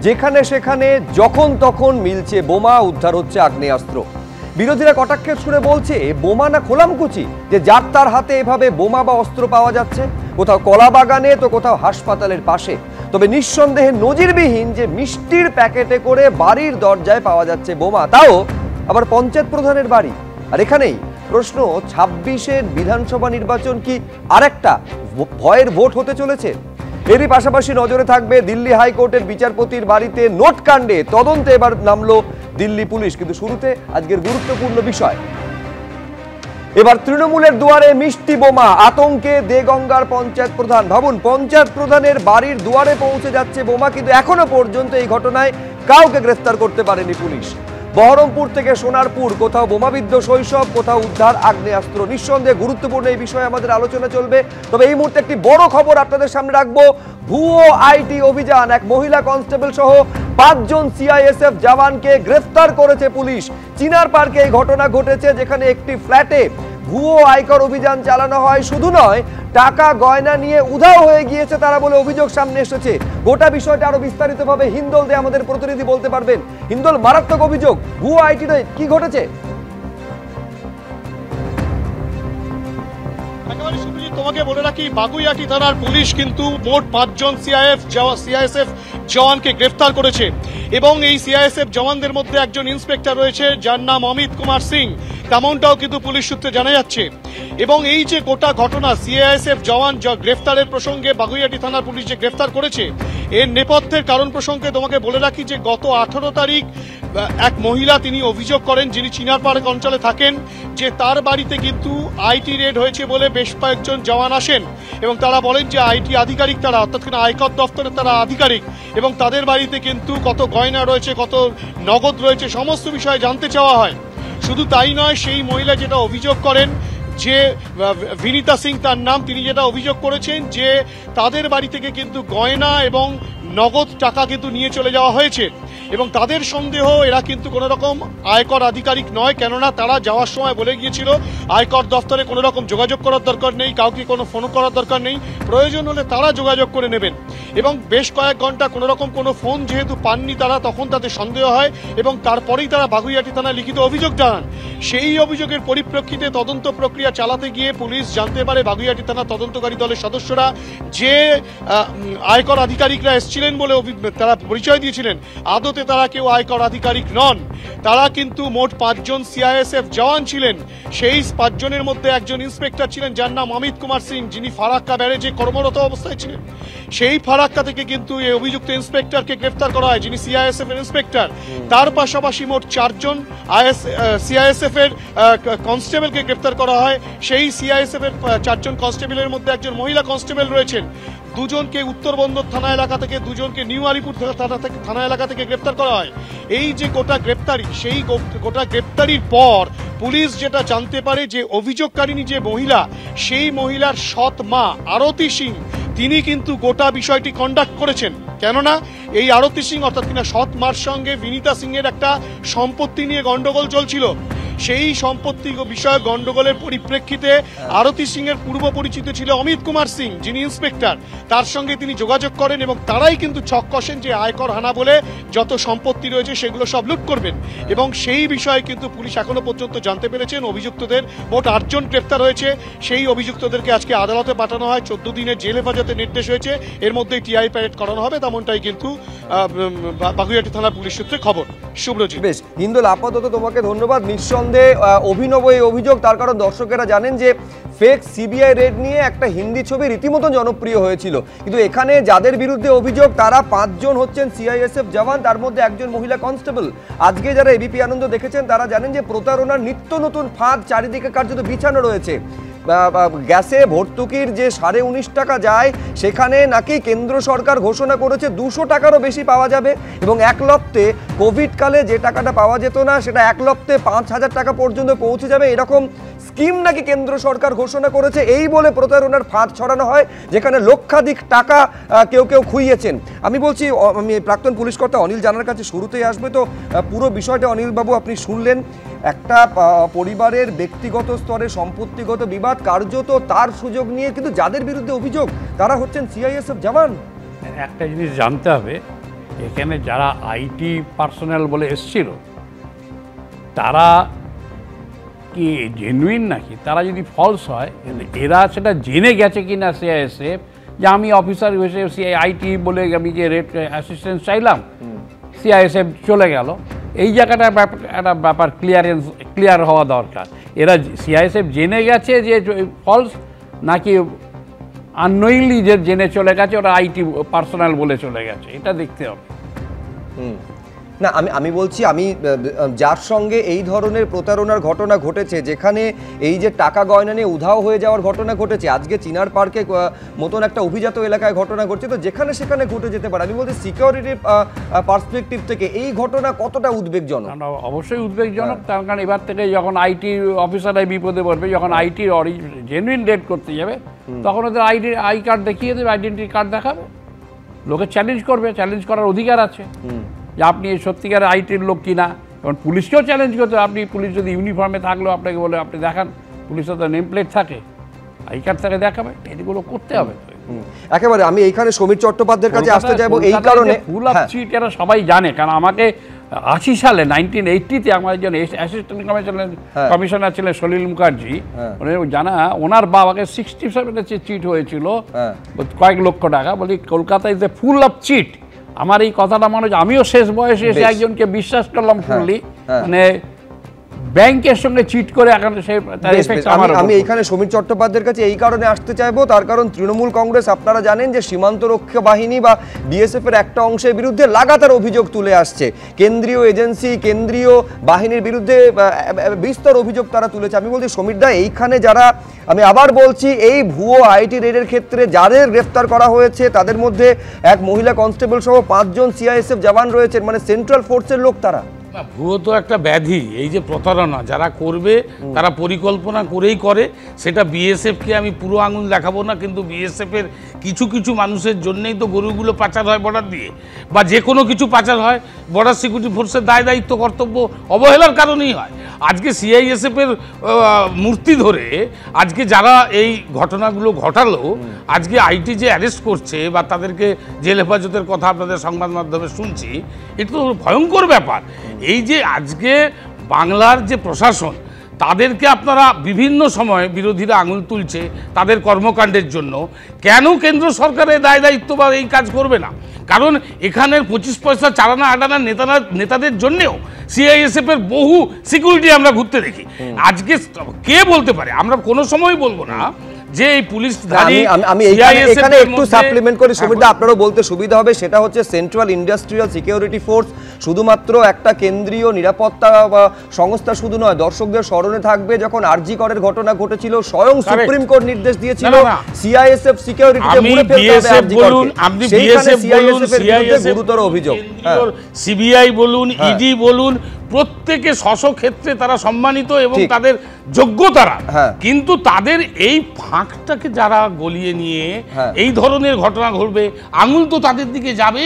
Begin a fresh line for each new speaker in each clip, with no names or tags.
যেখানে সেখানে যখন তখন মিলছে বোমা, উদ্ধার হচ্ছে আগ্নেয়াস্ত্র। বিরোধীরা কটাক্ষের সুরে বলছে বোমা না খোলামকুচি, যে যার তার হাতে এভাবে বোমা বা অস্ত্র পাওয়া যাচ্ছে, কোথাও কলা বাগানে তো কোথাও হাসপাতালের পাশে। তবে নিঃসন্দেহে নজিরবিহীন যে মিষ্টির প্যাকেটে করে বাড়ির দরজায় পাওয়া যাচ্ছে বোমা, তাও আবার পঞ্চায়েত প্রধানের বাড়ি। আর এখানেই প্রশ্ন, ২৬-এর বিধানসভা নির্বাচন কি আরেকটা ভয়ের ভোট হতে চলেছে? এরই পাশাপাশি নজরে থাকবে দিল্লি হাইকোর্টের বিচারপতির বাড়িতে নোটকাণ্ডে তদন্তে এবার নামলো দিল্লি পুলিশ। কিন্তু শুরুতে আজকের গুরুত্বপূর্ণ বিষয়, এবার তৃণমূলের দুয়ারে মিষ্টি বোমা, আতঙ্কে দেগঙ্গার পঞ্চায়েত প্রধান। ভাবুন, পঞ্চায়েত প্রধানের বাড়ির দুয়ারে পৌঁছে যাচ্ছে বোমা, কিন্তু এখনো পর্যন্ত এই ঘটনায় কাউকে গ্রেফতার করতে পারেনি পুলিশ। বহরমপুর থেকে সোনারপুর, কোথাও বোমাবিদ্ধ শৈশব, কোথাও উদ্ধার আগ্নেয়াস্ত্র। নিঃসন্দেহে গুরুত্বপূর্ণ এই বিষয়ে আমাদের আলোচনা চলবে। তবে এই মুহূর্তে একটি বড় খবর আপনাদের সামনে রাখবো। ভুয়ো আইটি অভিযান, এক মহিলা কনস্টেবল সহ ৫ জন সিআইএসএফ জওয়ানকে গ্রেফতার করেছে পুলিশ। চিনার পার্কে এই ঘটনা ঘটেছে, যেখানে একটি ফ্ল্যাটে ভুয়ো আয়কর অভিযান চালানো হয়। শুধু নয়, টাকা গয়না নিয়ে উধাও হয়ে গিয়েছে তারা বলে অভিযোগ সামনে এসেছে। গোটা বিষয়টা আরো বিস্তারিতভাবে হিন্দল দে আমাদের প্রতিনিধি বলতে পারবেন। হিন্দল, মারাত্মক অভিযোগ, ভুয়ো আইটি নয়, কি ঘটেছে?
তোমাকে বলে রাখি, বাগুইআটি থানার পুলিশ কিন্তু মোট ৫ জন সিআইএসএফ জওয়ানকে গ্রেফতার করেছে এবং এই সিআইএসএফ জওয়ানদের মধ্যে একজন ইন্সপেক্টর রয়েছে যার নাম অমিত কুমার সিং, তেমনটাও কিন্তু পুলিশ সূত্রে জানা যাচ্ছে। এবং এই যে গোটা ঘটনা, সিআইএসএফ জওয়ান গ্রেফতারের প্রসঙ্গে বাগুইআটি থানার পুলিশ যে গ্রেফতার করেছে, এর নেপথ্যের কারণ প্রসঙ্গে তোমাকে বলে রাখি যে গত 18 তারিখ এক মহিলা তিনি অভিযোগ করেন, যিনি চিনারপাড় অঞ্চলে থাকেন, যে তার বাড়িতে কিন্তু আইটি রেড হয়েছে বলে বেশ কয়েকজন জওয়ান আসেন এবং তারা বলেন যে আইটি আধিকারিক তারা, অর্থাৎ আয়কর দপ্তরের তারা আধিকারিক, এবং তাদের বাড়িতে কিন্তু কত গয়না রয়েছে, কত নগদ রয়েছে, সমস্ত বিষয়ে জানতে চাওয়া হয়। শুধু তাই নয়, সেই মহিলা যেটা অভিযোগ করেন, যে বিনীতা সিং তার নাম, তিনি যেটা অভিযোগ করেছেন যে তাদের বাড়ি থেকে কিন্তু গয়না এবং নগদ টাকা কিন্তু নিয়ে চলে যাওয়া হয়েছে এবং তাদের সন্দেহ এরা কিন্তু কোনো রকম আয়কর আধিকারিক নয়, কেননা তারা যাওয়ার সময় বলে গিয়েছিল আয়কর দফতরে কোনো রকম যোগাযোগ করার দরকার নেই, কাউকে কোনো ফোন করার দরকার নেই, প্রয়োজন হলে তারা যোগাযোগ করে নেবেন। এবং বেশ কয়েক ঘন্টা কোনো রকম কোনো ফোন যেহেতু পাননি তারা, তখন তাদের সন্দেহ হয় এবং তারপরেই তারা বাগুইআটি থানায় লিখিত অভিযোগ জানান। সেই অভিযোগের পরিপ্রেক্ষিতে তদন্ত প্রক্রিয়া চালাতে গিয়ে পুলিশ জানতে পারে বাগুইআটি থানা তদন্তকারী দলের সদস্যরা যে আয়কর আধিকারিকরা এসেছিলেন বলে তারা পরিচয় দিয়েছিলেন, আদতে তারা কেউ আয়কর আধিকারিক নন। তারা কিন্তু মোট ৫ জন সিআইএসএফ জওয়ান ছিলেন। সেই ৫ জনের মধ্যে একজন ইন্সপেক্টর ছিলেন যার নাম অমিত কুমার সিং, যিনি ফারাক্কা ব্যারেজে কর্মরত অবস্থায় ছিলেন। সেই ফারাক্কা থেকে কিন্তু এই অভিযুক্ত ইন্সপেক্টরকে গ্রেফতার করা হয়, যিনি সিআইএসএফ এর ইন্সপেক্টর। তার পাশাপাশি মোট ৪ জন সিআইএসএফ এর কনস্টেবলকে গ্রেফতার করা হয়। সেই সিআইএসএফ এর ৪ জন কনস্টেবলের মধ্যে একজন মহিলা কনস্টেবল রয়েছেন। ২ জনকে উত্তরবন্দর থানা এলাকা থেকে, ২ জনকে নিউ আলিপুর থানা এলাকা থেকে গ্রেফতার করা হয়। এই যে গোটা গ্রেপ্তারি, সেই গোটা গ্রেপ্তারির পর পুলিশ যেটা জানতে পারে যে অভিযোগকারিনী যে মহিলা, সেই মহিলার সৎ মা আরতি সিং, তিনি কিন্তু গোটা বিষয়টি কন্ডাক্ট করেছেন। কেননা এই আরতি সিং অর্থাৎ কিনা সৎ মার সঙ্গে বিনীতা সিং এর একটা সম্পত্তি নিয়ে গন্ডগোল চলছিল। সেই সম্পত্তি বিষয়ক গন্ডগোলের পরিপ্রেক্ষিতে আরতি সিং এর পূর্ব পরিচিত ছিল অমিত কুমার সিং, যিনি ইন্সপেক্টর। তার সঙ্গে তিনি যোগাযোগ করেন এবং তারাই কিন্তু ছক কষেন যে আয়কর হানা বলে যত সম্পত্তি রয়েছে সেগুলো সব লুট করবেন। এবং সেই বিষয়ে কিন্তু পুলিশ এখনো পর্যন্ত জানতে পেরেছেন অভিযুক্তদের মোট ৮ জন গ্রেফতার হয়েছে। সেই অভিযুক্তদেরকে আজকে আদালতে পাঠানো হয়, 14 দিনের জেল হেফাজতের নির্দেশ হয়েছে। এর মধ্যেই টিআই প্যারেড করানো হবে, তেমনটাই কিন্তু বাগুইআটি থানার পুলিশ সূত্রে খবর। শুভ্রজিৎ।
বেশ হিন্দুল, আপাতত তোমাকে ধন্যবাদ। নিঃসন্দেহে অভিনব এই অভিযোগ, তার কারণ দর্শকেরা জানেন যে ফেক সিবিআই রেড নিয়ে একটা হিন্দি ছবি রীতিমতো জনপ্রিয় হয়েছিল, কিন্তু এখানে যাদের বিরুদ্ধে অভিযোগ তারা ৫ জন হচ্ছেন সিআইএসএফ জওয়ান, তার মধ্যে একজন মহিলা কনস্টেবল। আজকে যারা এবিপি আনন্দ দেখেছেন তারা জানেন যে প্রতারণার নিত্য নতুন ফাঁদ চারিদিকে কার্যত বিছানো রয়েছে। গ্যাসে ভর্তুকির যে ১৯.৫ টাকা যায়, সেখানে নাকি কেন্দ্র সরকার ঘোষণা করেছে ২০০ টাকারও বেশি পাওয়া যাবে এবং এক লপ্তে কোভিডকালে যে টাকাটা পাওয়া যেত না সেটা এক লপ্তে ৫,০০০ টাকা পর্যন্ত পৌঁছে যাবে, এরকম স্কিম নাকি কেন্দ্র সরকার ঘোষণা করেছে। এই বলে প্রতারণার ফাঁদ ছড়ানো হয়, যেখানে লক্ষাধিক টাকা কেউ কেউ খুইয়েছেন। আমি বলছি, আমি প্রাক্তন পুলিশ কর্তা অনিল জানার কাছে শুরুতেই আসবে। তো পুরো বিষয়টা অনিলবাবু আপনি শুনলেন, একটা পরিবারের ব্যক্তিগত স্তরে সম্পত্তিগত বিবাদ, কার্যত তার সুযোগ নিয়ে, কিন্তু যাদের বিরুদ্ধে অভিযোগ তারা হচ্ছেন সিআইএসএফ জওয়ান।
একটা জিনিস জানতে হবে এখানে যারা আইটি পার্সোনাল বলে এসছিল তারা কি জেনুইন নাকি, তারা যদি ফলস হয়, এরা সেটা জেনে গেছে কি না সিআইএসএফ যে আমি অফিসার হিসেবে আইটি বলে আমি যে রেট অ্যাসিস্ট্যান্স চাইলাম, সিআইএসএফ চলে গেল, এই জায়গাটা একটা ব্যাপার ক্লিয়ার হওয়া দরকার। এরা সিআইএসএফ জেনে গেছে যে ফলস নাকি আননোয়িংলি যে জেনে চলে গেছে, ওরা আইটি পার্সোনাল বলে চলে গেছে, এটা দেখতে হবে।
না, আমি বলছি, আমি যার সঙ্গে এই ধরনের প্রতারণার ঘটনা ঘটেছে, যেখানে এই যে টাকা গয়না নিয়ে উধাও হয়ে যাওয়ার ঘটনা ঘটেছে, আজকে চিনার পার্কে মতন একটা অভিজাত এলাকায় ঘটনা ঘটছে, তো যেখানে সেখানে ঘটে যেতে পারে। আমি বলছি সিকিউরিটির পার্সপেক্টিভ থেকে এই ঘটনা কতটা উদ্বেগজনক?
অবশ্যই উদ্বেগজনক, তার কারণ এবার থেকে যখন আইটি অফিসাররাই বিপদে পড়বে, যখন আইটির জেনুইন রেড করতে যাবে, তখন ওদের আই কার্ড দেখিয়ে দেবে, আইডেন্টি কার্ড দেখাবে, লোকে চ্যালেঞ্জ করবে, চ্যালেঞ্জ করার অধিকার আছে যে আপনি সত্যিকারের আইটির লোক কিনা। কারণ পুলিশকেও চ্যালেঞ্জ করতে, আপনি পুলিশ যদি ইউনিফর্মে থাকলেও আপনাকে বলে আপনি দেখান, পুলিশের তো নেম প্লেট থাকে, আই কার্ড থাকে দেখাবে, এগুলো করতে হবে।
একেবারে আমি এইখানে সমীর চট্টোপাধ্যায়ের কাছে আসতে যাবো এই কারণে,
ফুল অফ চিট এরা সবাই জানে, কারণ আমাকে 80 সালে 1980-তে আমার একজন অ্যাসিস্ট্যান্ট কমিশনার ছিলেন সলিল মুখার্জি, জানা ওনার বাবাকে 67-এ চিট হয়েছিল কয়েক লক্ষ টাকা, বলি Kolkata is a full of cheat. আমার এই কথাটা মনে হচ্ছে আমিও শেষ বয়সে এসে একজনকে বিশ্বাস করলাম ফুললি, মানে ব্যাংকের সঙ্গে চিট করে এখন
আমি এইখানে সমীর চট্টোপাধ্যায়ের কাছে এই কারণে আসতে চাইবো, তার কারণ তৃণমূল কংগ্রেস আপনারা জানেন যে সীমান্ত রক্ষা বাহিনী বা বিএসএফ এর একটা অংশের বিরুদ্ধে লাগাতার অভিযোগ তুলে আসছে, কেন্দ্রীয় এজেন্সি কেন্দ্রীয় বাহিনীর বিরুদ্ধে বিস্তর অভিযোগ তারা তুলেছে। আমি বলছি সমীর দা, এইখানে যারা, আমি আবার বলছি, এই ভুয়ো আইটি রেডের ক্ষেত্রে যাদের গ্রেফতার করা হয়েছে তাদের মধ্যে এক মহিলা কনস্টেবল সহ 5 জন সিআইএসএফ জওয়ান রয়েছেন, মানে সেন্ট্রাল ফোর্সের লোক তারা।
ভুয়ো তো একটা ব্যাধি, এই যে প্রতারণা যারা করবে তারা পরিকল্পনা করেই করে। সেটা বিএসএফকে আমি পুরো আঙুল দেখাবো না, কিন্তু বিএসএফের কিছু কিছু মানুষের জন্যই তো গরুগুলো পাচার হয় বর্ডার দিয়ে, বা যে কোনো কিছু পাচার হয়, বর্ডার সিকিউরিটি ফোর্সের দায় দায়িত্ব কর্তব্য অবহেলার কারণেই হয়। আজকে সিআইএসএফের মূর্তি ধরে আজকে যারা এই ঘটনাগুলো ঘটালো, আজকে আইটি যে অ্যারেস্ট করছে বা তাদেরকে জেল হেফাজতের কথা আপনাদের সংবাদ মাধ্যমে শুনছি, এটা তো ভয়ঙ্কর ব্যাপার। এই যে আজকে বাংলার যে প্রশাসন, তাদেরকে আপনারা বিভিন্ন সময় বিরোধীরা আঙুল তুলছে তাদের কর্মকাণ্ডের জন্য, কেন কেন্দ্র সরকারের দায় দায়িত্ব বা এই কাজ করবে না? কারণ এখানের 25 পয়সা চালানা আটানা নেতাদের জন্যেও সিআইএসএফ এর বহু সিকিউরিটি আমরা ঘুরতে দেখি। আজকে কে বলতে পারে, আমরা কোনো সময় বলবো না যে এই পুলিশ,
আমি এখানে একটু সাপ্লিমেন্ট করি সুবিধা আপনারও বলতে সুবিধা হবে, সেটা হচ্ছে সেন্ট্রাল ইন্ডাস্ট্রিয়াল সিকিউরিটি ফোর্স শুধুমাত্র একটা কেন্দ্রীয় নিরাপত্তা সংস্থা শুধু নয়, দর্শকদের স্মরণে থাকবে যখন আরজি করের ঘটনা ঘটেছিল, স্বয়ং সুপ্রিম কোর্ট নির্দেশ দিয়েছিল সিআইএসএফ সিকিউরিটিতে মুড়ে ফেলতে হবে আরজি করতে।
আপনি বিএসএফ বলুন, সিআইএসএফ
গুরুতর অভিযোগ,
সিবিআই বলুন, ইডি বলুন, প্রত্যেকে স্ব ক্ষেত্রে তারা সম্মানিত এবং তাদের যোগ্যতারা, কিন্তু তাদের এই ফাঁকটাকে যারা গলিয়ে নিয়ে এই ধরনের ঘটনা ঘটবে, আঙুল তো তাদের দিকে যাবে।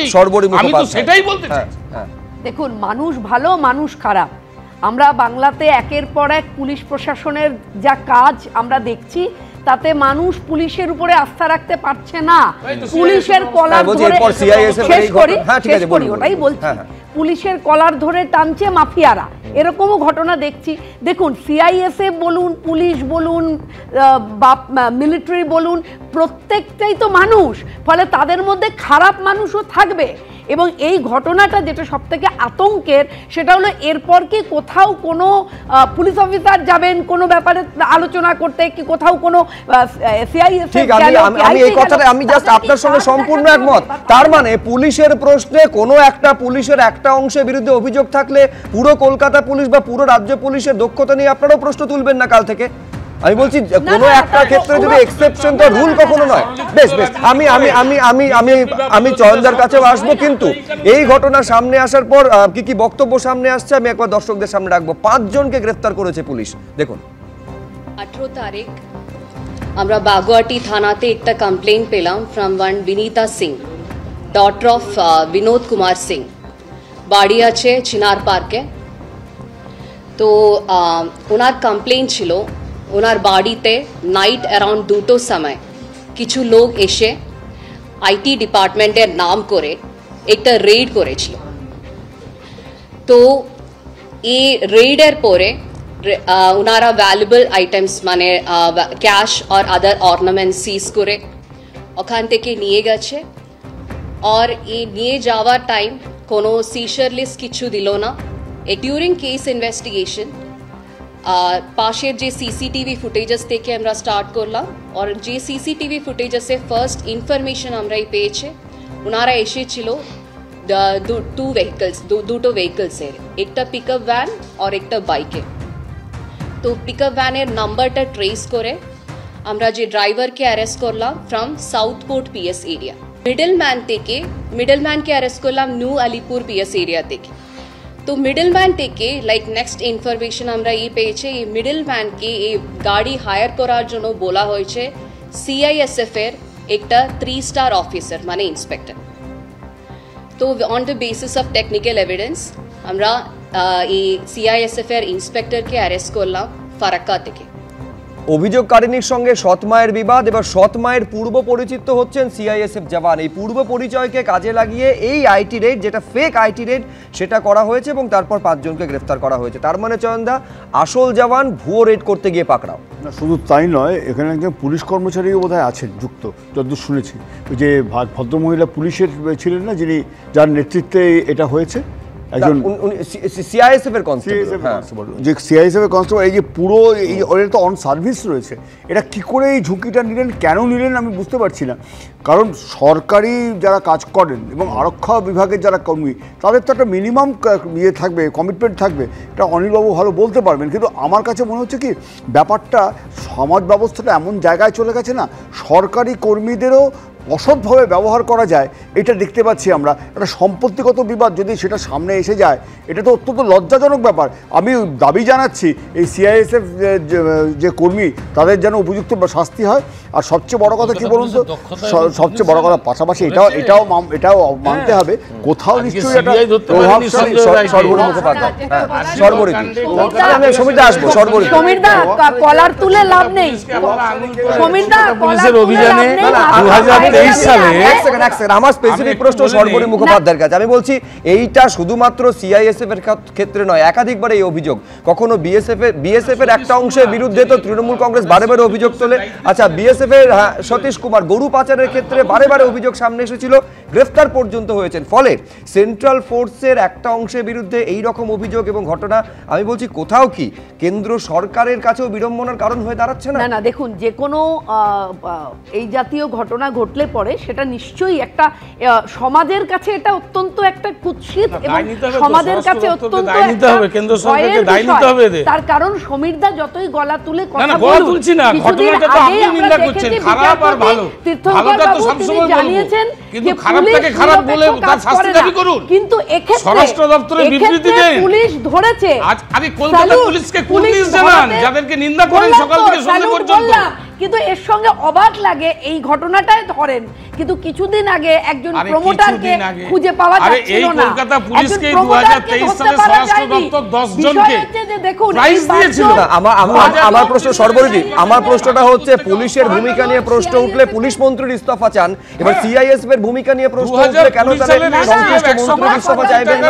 আমি তো সেটাই বলতে চাই।
দেখুন, মানুষ ভালো মানুষ খারাপ, আমরা বাংলাতে একের পর এক পুলিশ প্রশাসনের যা কাজ আমরা দেখছি, তাতে মানুষ পুলিশের উপরে আস্থা রাখতে পারছে না। পুলিশের কলার ধরে শেষ করি ওটাই বলছি, পুলিশের কলার ধরে টানছে মাফিয়ারা, এরকমও ঘটনা দেখছি। দেখুন, সিআইএসএফ বলুন, পুলিশ বলুন বা মিলিটারি বলুন, প্রত্যেকটাই তো মানুষ, ফলে তাদের মধ্যে খারাপ মানুষও থাকবে। এবং এই ঘটনাটা যেটা সবথেকে আতঙ্কের, সেটা হলো এরপর কি কোথাও কোনো পুলিশ অফিসার যাবেন কোনো ব্যাপারে আলোচনা করতে, কি কোথাও কোনো সিআইএসএফ,
আমি এই কথাটা আমি জাস্ট আপনার সঙ্গে সম্পূর্ণ একমত। তার মানে পুলিশের প্রশ্নে কোনো একটা পুলিশের একটা অংশের বিরুদ্ধে অভিযোগ থাকলে পুরো কলকাতা পুলিশ বা পুরো রাজ্য পুলিশের দক্ষতা নিয়ে আপনারাও প্রশ্ন তুলবেন না কাল থেকে। আমি বলছি কোনো একটা ক্ষেত্রে যদি এক্সেপশন, তো রুল কখনো নয়। বেশ বেশ, আমি আমি আমি আমি আমি আমি চয়নদার কাছেও আসবো, কিন্তু এই ঘটনা সামনে আসার পর কি কি বক্তব্য সামনে আসছে আমি একবার দর্শকদের সামনে রাখবো। 5 জনকে গ্রেফতার করেছে পুলিশ, দেখুন।
18 তারিখ আমরা বাগুয়াটি থানাতে একটা কমপ্লেন পেলাম from one Binita Singh, daughter of Binod Kumar Singh, বাড়ি আছে চিনার পার্কে। তো ওনার কমপ্লেন ছিল ওনার বাড়িতে নাইট অ্যারাউন্ড 2টোর সময় কিছু লোক এসে আইটি ডিপার্টমেন্টের নাম করে একটা রেড করেছিল। তো এই রেডের পরে ওনারা ভ্যালুয়েবল আইটেমস মানে ক্যাশ আর আদার অর্নামেন্টস সিজ করে ওখান থেকে নিয়ে গেছে। আর এই নিয়ে যাওয়ার টাইম কোনো সিজার লিস্ট কিছু দিল না। ডিউরিং কেস ইনভেস্টিগেশন পাশের যে সিসিটিভি ফুটেজেস থেকে আমরা স্টার্ট করলাম, আর যে সিসিটিভি ফুটেজেসে ফার্স্ট ইনফরমেশন আমরাই পেয়েছে ওনারা এসেছিল দুটো ভেহিকলসের, একটা পিকআপ ভ্যান আর একটা বাইকে। তো পিকআপ ভ্যানের নাম্বারটা ট্রেস করে আমরা যে ড্রাইভারকে অ্যারেস্ট করলাম ফ্রম সাউথপোর্ট পিএস এরিয়া। মিডলম্যানকে অ্যারেস্ট করলাম নিউ আলিপুর পিএস এরিয়া থেকে। তো মিডলম্যান থেকে লাইক নেক্সট ইনফরমেশন আমরা এই পেয়েছি, এই মিডলম্যানকে এই গাড়ি হায়ার করার জন্য বলা হয়েছে সিআইএসএফ এর একটা 3 স্টার অফিসার মানে ইন্সপেক্টর। তো on the basis of technical evidence আমরা এই সিআইএসএফ এর ইন্সপেক্টরকে অ্যারেস্ট করলাম ফারাক্কা থেকে।
অভিযোগকারিনীর সঙ্গে সৎ মায়ের বিবাদ, এবার সৎ মায়ের পূর্ব পরিচিত হচ্ছেন সিআইএসএফ জওয়ান। এই পূর্ব পরিচয়কে কাজে লাগিয়ে এই আইটি রেড, যেটা ফেক আইটি রেড, সেটা করা হয়েছে এবং তারপর 5 জনকে গ্রেফতার করা হয়েছে। তার মানে চয়নদা, আসল জওয়ান ভুয়ো রেড করতে গিয়ে পাকড়াও।
না, শুধু তাই নয়, এখানে একজন পুলিশ কর্মচারীও বোধহয় আছেন যুক্ত, যতদূর শুনেছি। ওই যে ভদ্রমহিলা পুলিশের ছিলেন না, যিনি, যার নেতৃত্বে এটা হয়েছে, একজন
সিআইএসএফ এর কনস্টেবল,
যে সিআইএসএফ এর কনস্টেবল। এই যে পুরো এই ওরা তো অন সার্ভিস রয়েছে, এটা কি করে এই ঝুঁকিটা নিলেন, কেন নিলেন আমি বুঝতে পারছি না। কারণ সরকারি যারা কাজ করেন এবং আরক্ষা বিভাগের যারা কর্মী, তাদের তো একটা মিনিমাম ইয়ে থাকবে, কমিটমেন্ট থাকবে। এটা অনিলবাবু ভালো বলতে পারবেন, কিন্তু আমার কাছে মনে হচ্ছে কি ব্যাপারটা সমাজ ব্যবস্থাটা এমন জায়গায় চলে গেছে না, সরকারি কর্মীদেরও অসৎভাবে ব্যবহার করা যায়, এটা দেখতে পাচ্ছি আমরা। একটা সম্পত্তিগত বিবাদ যদি সেটা সামনে এসে যায়, এটা তো অত্যন্ত লজ্জাজনক ব্যাপার। আমি দাবি জানাচ্ছি এই সিআইএসএফ যে কর্মী, তাদের যেন উপযুক্ত শাস্তি হয়। আর সবচেয়ে বড় কথা কি বলুন তো, সবচেয়ে বড় কথা পাশাপাশি এটাও মানতে হবে, কোথাও নিশ্চয়ই একটা প্রভাবশালী
সর্বরী মুখোপাধ্যায়, সর্বরী, আমি সমীরদা আসবো।
সমীরদা কলার তুলে লাভ নেই, সমীরদা
পুলিশের অভিযানে 2023 সালে
আমার স্পেসিফিক প্রশ্ন সর্বরী মুখোপাধ্যায়ের কাছে। আমি বলছি এইটা শুধুমাত্র সিআইএসএফ এর ক্ষেত্রে নয়, একাধিকবার এই অভিযোগ। কখনো বিএসএফ এর একটা অংশের বিরুদ্ধে তো তৃণমূল কংগ্রেস বারে বারে অভিযোগ তোলে। আচ্ছা, বিএসএফ এর সতীশ কুমার গরু পাচারের ক্ষেত্রে বারে বারে অভিযোগ সামনে এসেছিল, গ্রেফতার পর্যন্ত হয়েছেন। ফলে সেন্ট্রাল ফোর্সের একটা অংশের বিরুদ্ধে এই রকম অভিযোগ এবং ঘটনা, আমি বলছি কোথাও কি কেন্দ্র সরকারের কাছেও বিড়ম্বনার কারণ হয়ে দাঁড়াচ্ছে না?
না, দেখুন, যে কোনো এই জাতীয় ঘটনা ঘটলে পরে সেটা নিশ্চয়ই একটা সমাজের কাছে এটা অত্যন্ত একটা কুৎসিত এবং সমাজের কাছে অত্যন্ত তার কারণ সমীরদা যতই গলা তুলে কথা বলুন,
ঘটনাটা তো আপনি নিন্দা করছেন, খারাপ আর ভালো, ভালোটা তো সবসময়
জানিয়েছেন
কিন্তু খারাপটাকে খারাপ বলে তার শাস্তি দাবি করুন।
কিন্তু এক্ষেত্রে
স্বরাষ্ট্র দপ্তরের বিবৃতি দেন,
পুলিশ ধরেছে।
আরে কলকাতা পুলিশকে পুলিশ জানান, যাদেরকে নিন্দা করেন সকাল থেকে সন্ধ্যা পর্যন্ত।
কিন্তু এর সঙ্গে অবাক লাগে এই ঘটনাটাই ধরেন, কিন্তু কিছুদিন আগে একজন প্রমোটারকে খুঁজে পাওয়া যাচ্ছিল না।
এই কলকাতা পুলিশকে 2023 সালে স্বরাষ্ট্র দপ্তর 10 জনকে প্রাইজ দিয়েছিল।
আমার প্রশ্ন সর্বরিদি, আমার প্রশ্নটা হচ্ছে পুলিশের ভূমিকা নিয়ে প্রশ্ন উঠলে পুলিশ মন্ত্রীর ইস্তফা চান, এবার সিআইএসএফ এর ভূমিকা নিয়ে প্রশ্ন উঠলে কেন তারা সংশ্লিষ্ট মন্ত্রীর ইস্তফা চাইবেন না?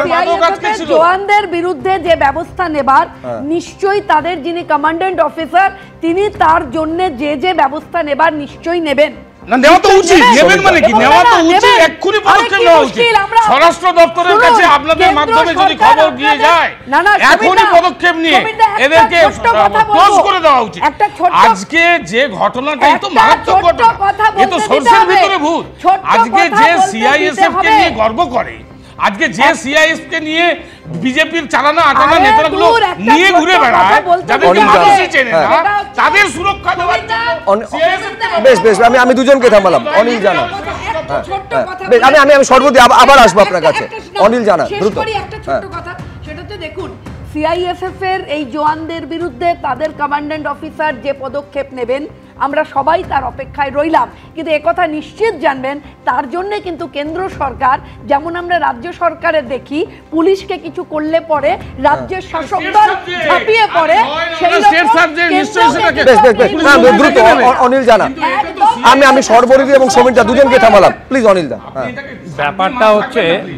জওয়ানদের বিরুদ্ধে যে ব্যবস্থা নেবার, নিশ্চয়ই তাদের যিনি কমান্ড্যান্ট অফিসার, তিনি তার জন্য যে ব্যবস্থা নেবার নিশ্চয়ই নেবেন।
না, নেওয়া তো উচিত, নেবেন মানে কি, নেওয়া তো উচিত, এক্ষুনি পদক্ষেপ নেওয়া উচিত। স্বরাষ্ট্র দপ্তরের কাছে আপনাদের মাধ্যমে যদি খবর গিয়ে যায়, এখনই পদক্ষেপ নিয়ে এদেরকে ক্লোজ করে দেওয়া উচিত। আজকে যে ঘটনাটাই তো মারাত্মক ঘটনা, এ তো সরষের ভিতরে ভূত। আজকে যে সিআইএসএফ কে নিয়ে গর্ব করে, আজকে যে সিআইএসএফ কে নিয়ে বিজেপির চালানা আটানা নেতাগুলো নিয়ে ঘুরে বেড়ায়, যাদেরকে মানুষই চেনে না, তাদের সুরক্ষা দেওয়ার জন্য
বেশ আমি দুজনকে থামালাম। অনিল জানা, আমি সর্বদি আবার আসবো আপনার কাছে। অনিল জানা, দ্রুত
একটা ছোট্ট কথা, সেটা তো দেখুন, সিআইএসএফ এর এই জওয়ানদের বিরুদ্ধে তাদের কমান্ড্যান্ট অফিসার যে পদক্ষেপ নেবেন, আমরা সবাই তার অপেক্ষায় রইলাম। কিন্তু একথা নিশ্চিত জানবেন, তার জন্যে কিন্তু কেন্দ্র সরকার, যেমন আমরা রাজ্য সরকারে দেখি পুলিশকে কিছু করলে পরে রাজ্যের শাসক দল ঝাঁপিয়ে পড়ে, সেই
অনিল জানা, আমি সর্বরিদি এবং সমীরদা দুজনকে থামালাম, প্লিজ অনিল দা।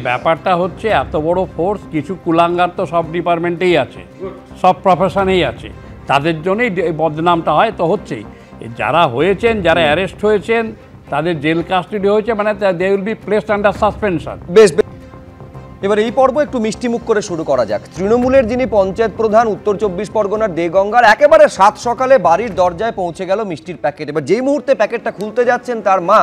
ব্যাপারটা হচ্ছে এত বড় ফোর্স, কিছু কুলাঙ্গার তো সব ডিপার্টমেন্টেই আছে, সব প্রফেশনেই আছে, তাদের জন্যই এই বদনামটা হয় তো হচ্ছেই। যারা হয়েছেন, যারা অ্যারেস্ট হয়েছেন, তাদের জেল কাস্টডি হয়েছে, মানে they will be placed under suspension.
বেশ, এবার এই পর্ব একটু মিষ্টিমুখ করে শুরু করা যাক। তৃণমূলের যিনি পঞ্চায়েত প্রধান উত্তর 24 পরগনার দেগঙ্গার, একেবারে সাত সকালে বাড়ির দরজায় পৌঁছে গেল মিষ্টির প্যাকেট। এবার যেই মুহূর্তে প্যাকেটটা খুলতে যাচ্ছেন তার মা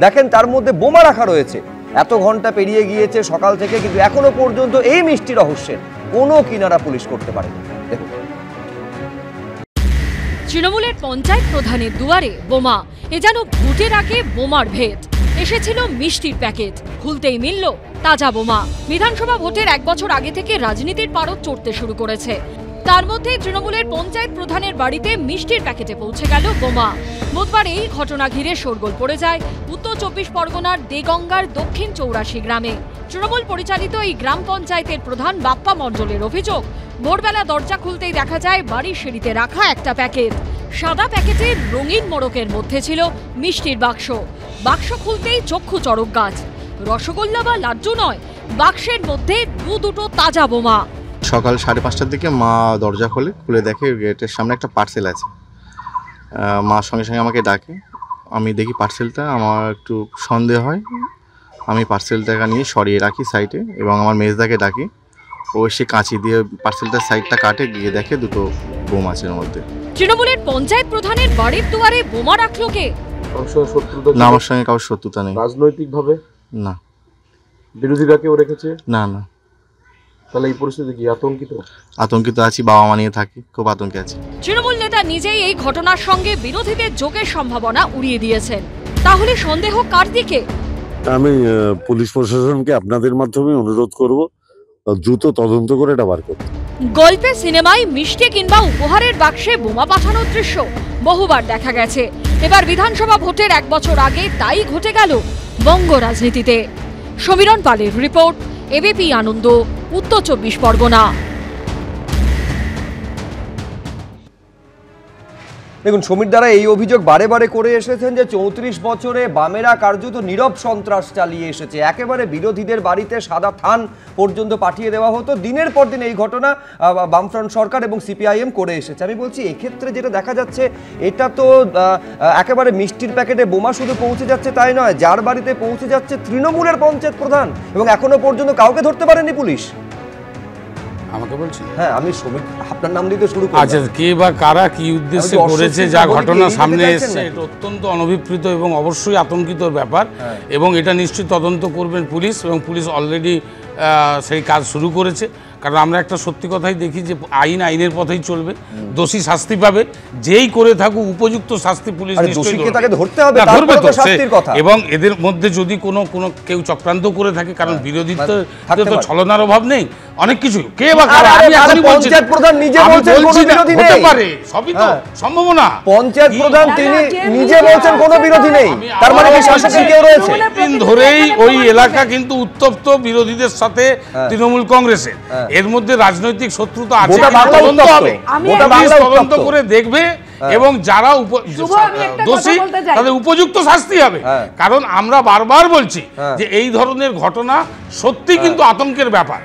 দেখেন তার মধ্যে বোমা রাখা রয়েছে। এত ঘন্টা পেরিয়ে গিয়েছে সকাল থেকে, কিন্তু এখনো পর্যন্ত এই মিষ্টি রহস্যের কোনো কিনারা পুলিশ করতে পারেনি। দেখুন,
তৃণমূলের পঞ্চায়েত প্রধানের দুয়ারে বোমা, এ যেন ভোটের আগে বোমার ভেট। এসেছিল মিষ্টির প্যাকেট, খুলতেই মিলল তাজা বোমা। বিধানসভা ভোটের 1 বছর আগে থেকে রাজনীতির পারদ চড়তে শুরু করেছে, তার মধ্যে তৃণমূলের পঞ্চায়েত প্রধানের বাড়িতে মিষ্টির প্যাকেটে পৌঁছে গেল বোমা। বুধবার এই ঘটনা ঘিরে শোরগোল পড়ে যায় উত্তর 24 পরগনার দেগঙ্গার দক্ষিণ 84 গ্রামে। তৃণমূল পরিচালিত এই গ্রাম পঞ্চায়েতের প্রধান বাপ্পা মণ্ডলের অভিযোগ, ভোরবেলা দরজা খুলতেই দেখা যায় বাড়ির সিঁড়িতে রাখা একটা প্যাকেট। সাদা প্যাকেটের রঙিন মোড়কের মধ্যে ছিল মিষ্টির বাক্স। বাক্স খুলতেই চক্ষু চড়ক গাছ, রসগোল্লা বা লাড্ডু নয়, বাক্সের মধ্যে দুটো তাজা বোমা।
সকাল 5:30টার দিকে মা দরজা খুলে দেখে গেটের সামনে একটা পার্সেল আছে। মা সঙ্গে সঙ্গে আমাকে ডাকে, আমি দেখি পার্সেলটা, আমার একটু সন্দেহ হয়, আমি পার্সেলটাকে নিয়ে সরিয়ে রাখি সাইডে এবং আমার মেজদাকে ডাকি। ও এসে কাঁচি দিয়ে পার্সেলটার সাইডটা কাটে, গিয়ে দেখে দুটো বোম আছে এর মধ্যে।
তৃণমূলের পঞ্চায়েত প্রধানের বাড়ির দুয়ারে বোমা রাখলো কে?
না, আমার সঙ্গে কারোর শত্রুতা নেই।
রাজনৈতিকভাবে
না।
বিরোধীরা কেউ রেখেছে?
না না।
তাহলে এই পরিস্থিতি কি
আতঙ্কিত আছি, বাবা মা নিয়ে থাকি, খুব আতঙ্কে আছি।
তৃণমূল নেতা নিজেই এই ঘটনার সঙ্গে বিরোধীদের যোগের সম্ভাবনা উড়িয়ে দিয়েছেন। তাহলে সন্দেহ কার দিকে?
আমি পুলিশ প্রশাসনকে আপনাদের মাধ্যমে অনুরোধ করব দ্রুত তদন্ত করে এটা বার করতে।
গল্পে সিনেমায় মিষ্টি কিংবা উপহারের বাক্সে বোমা পাঠানোর দৃশ্য বহুবার দেখা গেছে। এবার বিধানসভা ভোটের 1 বছর আগে তাই ঘটে গেল বঙ্গ রাজনীতিতে। সমীরণ পালের রিপোর্ট, এবিপি আনন্দ, উত্তর 24 পরগনা।
দেখুন, সমীর দ্বারা এই অভিযোগ বারে বারে করে এসেছেন যে 34 বছরে বামেরা কার্যত নীরব সন্ত্রাস চালিয়ে এসেছে। একেবারে বিরোধীদের বাড়িতে সাদা থান পর্যন্ত পাঠিয়ে দেওয়া হতো। দিনের পর দিন এই ঘটনা বামফ্রন্ট সরকার এবং সিপিআইএম করে এসেছে। আমি বলছি, এক্ষেত্রে যেটা দেখা যাচ্ছে, এটা তো একেবারে মিষ্টির প্যাকেটে বোমা শুধু পৌঁছে যাচ্ছে তাই নয়, যার বাড়িতে পৌঁছে যাচ্ছে তৃণমূলের পঞ্চায়েত প্রধান, এবং এখনো পর্যন্ত কাউকে ধরতে পারেনি পুলিশ।
আমাকে বলছি?
হ্যাঁ, আমি সমীর আপনার নাম দিতে শুরু করি।
আচ্ছা, কে বা কারা কি উদ্দেশ্যে করেছে, যা ঘটনা সামনে এসেছে, এটা অত্যন্ত অনভিপ্রেত এবং অবশ্যই আতঙ্কিত ব্যাপার। এবং এটা নিশ্চয়ই তদন্ত করবেন পুলিশ, এবং পুলিশ অলরেডি সেই কাজ শুরু করেছে। কারণ আমরা একটা সত্যি কথাই দেখি যে আইনের পথেই চলবে, দোষী শাস্তি পাবে, যেই করে থাকুক উপযুক্ত শাস্তি পুলিশ ধরবে তো। এবং এদের মধ্যে যদি কোনো কেউ চক্রান্ত করে থাকে, কারণ বিরোধীতে তো ছলনার অভাব নেই, অনেক কিছু, কে বা কারা, আমি এখনই বলছি হতে পারে, সবই তো সম্ভাবনা।
পঞ্চায়েত প্রধান তিনি নিজে বলছেন কোনো বিরোধী নেই, তার মানে কি শাসকের কেউ রয়েছে?
দিন ধরেই ওই এলাকা কিন্তু উত্তপ্ত বিরোধীদের সাথে তৃণমূল কংগ্রেসের। এর মধ্যে রাজনৈতিক শত্রুতা আছে, তদন্ত হবে, তদন্ত করে দেখবে, এবং যারা দোষী তাদের উপযুক্ত শাস্তি হবে। কারণ আমরা বারবার বলছি যে এই ধরনের ঘটনা সত্যি কিন্তু আতঙ্কের ব্যাপার।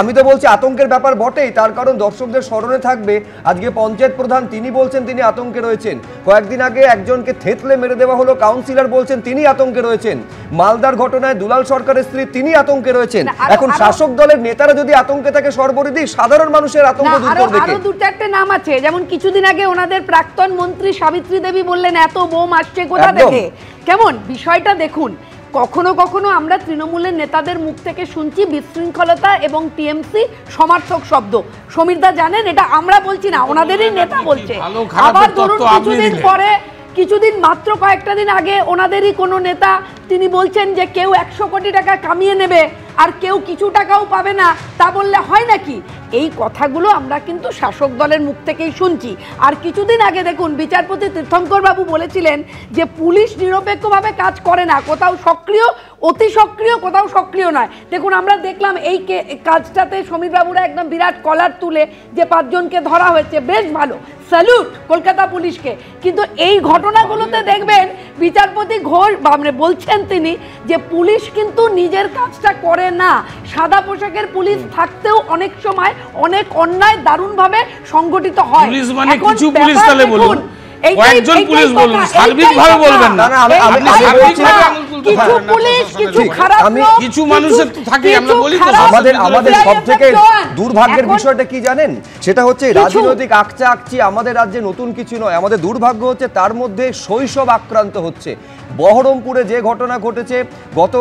আমি তো বলছি আতঙ্কের ব্যাপার বটেই, তার কারণ দর্শকদের স্মরণে থাকবে আজকে পঞ্চায়েত প্রধান তিনি বলছেন তিনি আতঙ্কে রয়েছেন। কয়েকদিন আগে একজনকে থেতলে মেরে দেওয়া হলো, কাউন্সিলর বলছেন তিনি আতঙ্কে রয়েছেন। মালদার ঘটনায় দুলাল সরকারের স্ত্রী তিনি আতঙ্কে রয়েছেন। এখন শাসক দলের নেতারা যদি আতঙ্কে থাকে, সর্বরিদি সাধারণ মানুষের আতঙ্ক দূর করবে কে?
আরো 2-4টে নাম আছে, যেমন কিছুদিন আগে ওনাদের প্রাক্তন মন্ত্রী সাবিত্রী দেবী বললেন এত বোম আসছে কোথা থেকে। কেমন বিষয়টা দেখুন, কখনো কখনো আমরা তৃণমূলের নেতাদের মুখ থেকে শুনছি বিশৃঙ্খলতা এবং টিএমসি সমর্থক শব্দ। সমীরদা জানেন, এটা আমরা বলছি না, ওনাদেরই নেতা বলছে। আবার ধরুন কিছুদিন পরে, কিছুদিন মাত্র কয়েকটা দিন আগে ওনাদেরই কোনো নেতা তিনি বলছেন যে কেউ 100 কোটি টাকা কামিয়ে নেবে, আর কেউ কিছু টাকাও পাবে না, তা বললে হয় নাকি? এই কথাগুলো আমরা কিন্তু শাসক দলের মুখ থেকেই শুনছি। আর কিছুদিন আগে দেখুন বিচারপতি তীর্থঙ্কর বাবু বলেছিলেন যে পুলিশ নিরপেক্ষভাবে কাজ করে না, কোথাও সক্রিয়, অতি সক্রিয়, কোথাও সক্রিয় নয়। দেখুন আমরা দেখলাম এই কাজটাতে সমীর বাবুরা একদম বিরাট কলার তুলে যে 5 জনকে ধরা হয়েছে, বেশ ভালো, স্যালুট কলকাতা পুলিশকে। কিন্তু এই ঘটনাগুলোতে দেখবেন বিচারপতি ঘোষ বলছেন তিনি যে পুলিশ কিন্তু নিজের কাজটা করে না। সাদা পোশাকের পুলিশ থাকতেও অনেক সময় অনেক অন্যায় দারুণভাবে সংগঠিত হয়।
পুলিশ মানে কিছু পুলিশ তাহলে বলুন, কয়েকজন পুলিশ বলুন, সার্বিকভাবে বলবেন না।
কিছু পুলিশ, কিছু খারাপ লোক,
কিছু মানুষের তো থাকে, আমরা বলি তো।
আমাদের সবথেকে দুর্ভাগ্যের বিষয়টা কি জানেন? সেটা হচ্ছে রাজনৈতিক আকচা আকচি আমাদের রাজ্যে নতুন কিছু নয়। আমাদের দুর্ভাগ্য হচ্ছে তার মধ্যে শৈশব আক্রান্ত হচ্ছে। বহরমপুরে যে ঘটনা ঘটেছে গত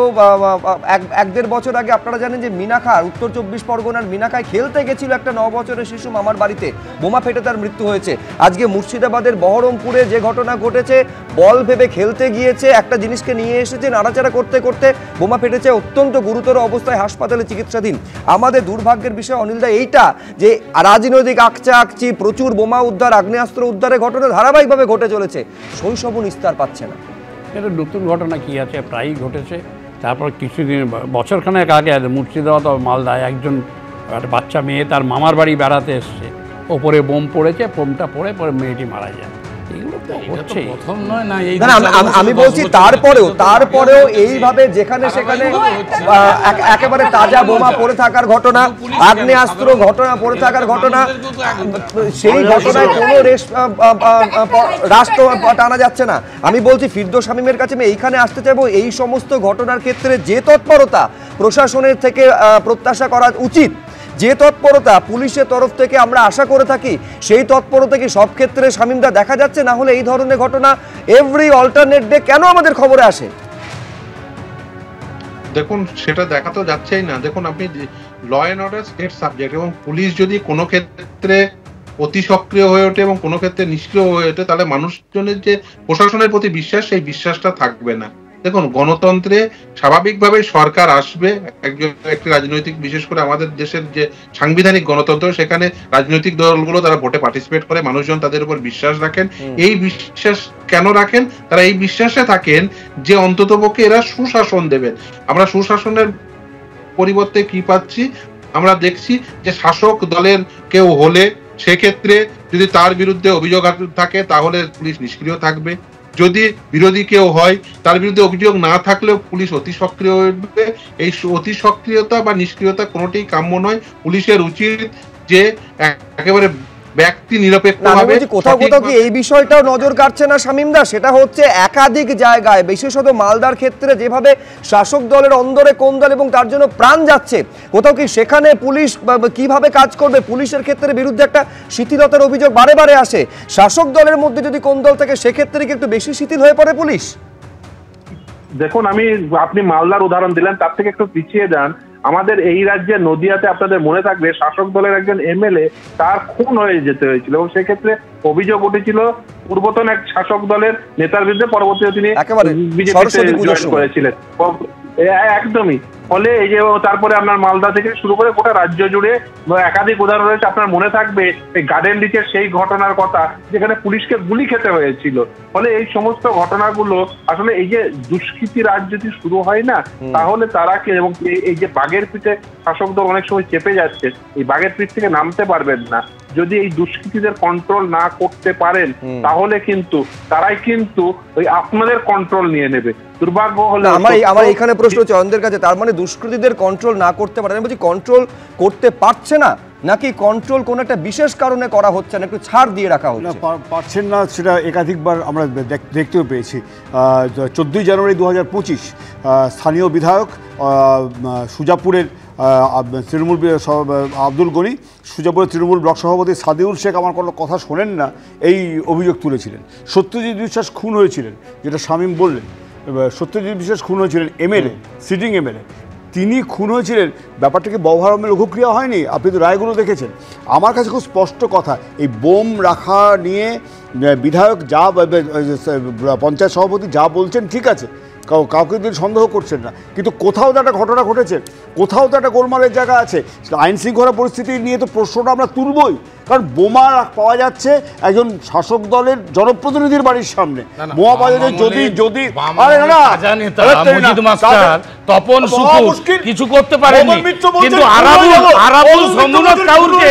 1-1.5 বছর আগে, আপনারা জানেন যে মিনাখার, উত্তর 24 পরগনার মিনাখায় খেলতে গেছিল একটা 9 বছরের শিশু মামার বাড়িতে, বোমা ফেটে তার মৃত্যু হয়েছে। আজকে মুর্শিদাবাদের বহরমপুরে যে ঘটনা ঘটেছে, বল ভেবে খেলতে গিয়েছে, একটা জিনিসকে নিয়ে এসেছে, নাড়াচাড়া করতে করতে বোমা ফেটেছে, অত্যন্ত গুরুতর অবস্থায় হাসপাতালে চিকিৎসাধীন। আমাদের দুর্ভাগ্যের বিষয় অনিলদা এইটা যে রাজনৈতিক আকচা আকচি, প্রচুর বোমা উদ্ধার, আগ্নেয়াস্ত্র উদ্ধারের ঘটনা ধারাবাহিকভাবে ঘটে চলেছে, শৈশবও নিস্তার পাচ্ছে না।
এটা নতুন ঘটনা কি আছে, প্রায়ই ঘটেছে। তারপর কিছুদিন, বছরখানেক আগে মুর্শিদাবাদ ও মালদায় একজন একটা বাচ্চা মেয়ে তার মামার বাড়ি বেড়াতে এসছে, ওপরে বোম পড়েছে, বোমটা পড়ে পরে মেয়েটি মারা যায়। এগুলো তো হচ্ছে
প্রথম নয় না, এই
আমি বলছি তারপরেও এইভাবে যেখানে সেখানে একেবারে তাজা বোমা পড়ে থাকার ঘটনা, আগ্নেয়াস্ত্র ঘটনা পড়ে থাকার ঘটনা, সেই ঘটনায় কোনো রাষ্ট্র টানা যাচ্ছে না। আমি বলছি ফিরদৌস শামীমের কাছে আমি এইখানে আসতে চাইবো, এই সমস্ত ঘটনার ক্ষেত্রে যে তৎপরতা প্রশাসনের থেকে প্রত্যাশা করা উচিত, যে তৎপরতা পুলিশের তরফ থেকে আমরা আশা করে থাকি, সেই তৎপরতা কি সব ক্ষেত্রে শামীমদা দেখা যাচ্ছে? না হলে এই ধরনের ঘটনা এভরি অল্টারনেট ডে কেন আমাদের খবরে আসে?
দেখুন, সেটা দেখা তো যাচ্ছেই না। দেখুন, আপনি law and order state subject, এবং পুলিশ যদি কোনো ক্ষেত্রে অতি সক্রিয় হয়ে ওঠে এবং কোনো ক্ষেত্রে নিষ্ক্রিয় হয়ে ওঠে, তাহলে মানুষজনের যে প্রশাসনের প্রতি বিশ্বাস, সেই বিশ্বাসটা থাকবে না। দেখুন, গণতন্ত্রে স্বাভাবিকভাবে সরকার আসবে, একটি রাজনৈতিক, বিশেষ করে আমাদের দেশের যে সাংবিধানিক গণতন্ত্র, সেখানে রাজনৈতিক দলগুলো তারা ভোটে পার্টিসিপেট করে, মানুষজন তাদের উপর বিশ্বাস রাখেন। এই বিশ্বাস কেন রাখেন? তারা এই বিশ্বাসে থাকেন যে অন্ততপক্ষে এরা সুশাসন দেবেন। আমরা সুশাসনের পরিবর্তে কি পাচ্ছি? আমরা দেখছি যে শাসক দলের কেউ হলে সেক্ষেত্রে যদি তার বিরুদ্ধে অভিযোগ থাকে তাহলে পুলিশ নিষ্ক্রিয় থাকবে, যদি বিরোধী কেউ হয় তার বিরুদ্ধে অভিযোগ না থাকলেও পুলিশ অতি সক্রিয় হয়ে উঠবে। এই অতি সক্রিয়তা বা নিষ্ক্রিয়তা কোনোটাই কাম্য নয়। পুলিশের উচিত যে একেবারে ব্যক্তি নিরপেক্ষভাবে।
কোথাও কোথাও কি এই বিষয়টাও নজর কাটছে না শামীমদা? সেটা হচ্ছে একাধিক জায়গায়, বিশেষত মালদার ক্ষেত্রে যেভাবে শাসক দলের অন্দরে কোন দল এবং তার জন্য প্রাণ যাচ্ছে, কোথাও কি সেখানে পুলিশ কিভাবে কাজ করবে? পুলিশের ক্ষেত্রে বিরুদ্ধে একটা শিথিলতার অভিযোগ বারে বারে আসে। শাসক দলের মধ্যে যদি কোন দল থাকে সেক্ষেত্রে কি একটু বেশি শিথিল হয়ে পড়ে পুলিশ?
দেখুন, আপনি মালদার উদাহরণ দিলেন, তার থেকে একটু পিছিয়ে যান। আমাদের এই রাজ্যে নদিয়াতে আপনাদের মনে থাকবে শাসক দলের একজন এমএলএ, তার খুন হয়ে যেতে হয়েছিল এবং সেক্ষেত্রে অভিযোগ উঠেছিল পূর্বতন এক শাসক দলের নেতার বিরুদ্ধে, পরবর্তীতে তিনি বিজেপিতে জয়েন করেছিলেন। একদমই। ফলে এই যে তারপরে আপনার মালদা থেকে শুরু করে গোটা রাজ্য জুড়ে একাধিক উদাহরণ রয়েছে। আপনার মনে থাকবে এই গার্ডেন রিচের সেই ঘটনার কথা, যেখানে পুলিশকে গুলি খেতে হয়েছিল। ফলে এই সমস্ত ঘটনাগুলো আসলে, এই যে দুষ্কৃতি রাজ যদি শুরু হয় না, তাহলে তারা কে, এবং এই যে বাঘের পিঠে শাসক দল অনেক সময় চেপে যাচ্ছে, এই বাঘের পিঠ থেকে নামতে পারবেন না। যদি এই দুষ্কৃতীদের কন্ট্রোল না করতে পারেন, তাহলে কিন্তু তারাই কিন্তু ওই আপনাদের কন্ট্রোল নিয়ে নেবে। দুর্ভাগ্য হলো
আমার এখানে প্রশ্ন চয়নদের কাছে, তার মানে দুষ্কৃতীদের কন্ট্রোল না করতে পারে, আমি বলছি কন্ট্রোল করতে পারছে না, নাকি কন্ট্রোল কোন একটা বিশেষ কারণে করা হচ্ছে না, একটু ছাড় দিয়ে রাখা হচ্ছে?
পারছেন না, সেটা একাধিকবার আমরা দেখতেও পেয়েছি। 14 জানুয়ারি 2025 স্থানীয় বিধায়ক সুজাপুরের তৃণমূল আব্দুল গনি, সুজাপুরের তৃণমূল ব্লক সভাপতি সাদিউল শেখ আমার কোনো কথা শোনেন না, এই অভিযোগ তুলেছিলেন। সত্যজিৎ বিশ্বাস খুন হয়েছিলেন, যেটা শামীম বললেন। সত্যজিৎ বিশ্বাস খুন হয়েছিলেন, এমএলএ, সিটিং এমএলএ, তিনি খুন হয়েছিলেন। ব্যাপারটাকে বহরমে লঘুক্রিয়া হয়নি, আপনি তো রায়গুলো দেখেছেন। আমার কাছে খুব স্পষ্ট কথা, এই বোম রাখা নিয়ে বিধায়ক যা, পঞ্চায়েত সভাপতি যা বলছেন ঠিক আছে, কাউকে দিন সন্দেহ করছেন না, কিন্তু কোথাও তো একটা ঘটনা ঘটেছে, কোথাও তো একটা গোলমালের জায়গা আছে। আইন শৃঙ্খলা পরিস্থিতি নিয়ে তো প্রশ্নটা আমরা তুলবই, কারণ বোমা পাওয়া যাচ্ছে একজন শাসক দলের জনপ্রতিনিধির বাড়ির সামনে। বোমা পাওয়া যাচ্ছে যদি আরে না
তপন শুকুর কিছু করতে পারেনি, কিন্তু আরাবুল সমুন্নত কাউরকে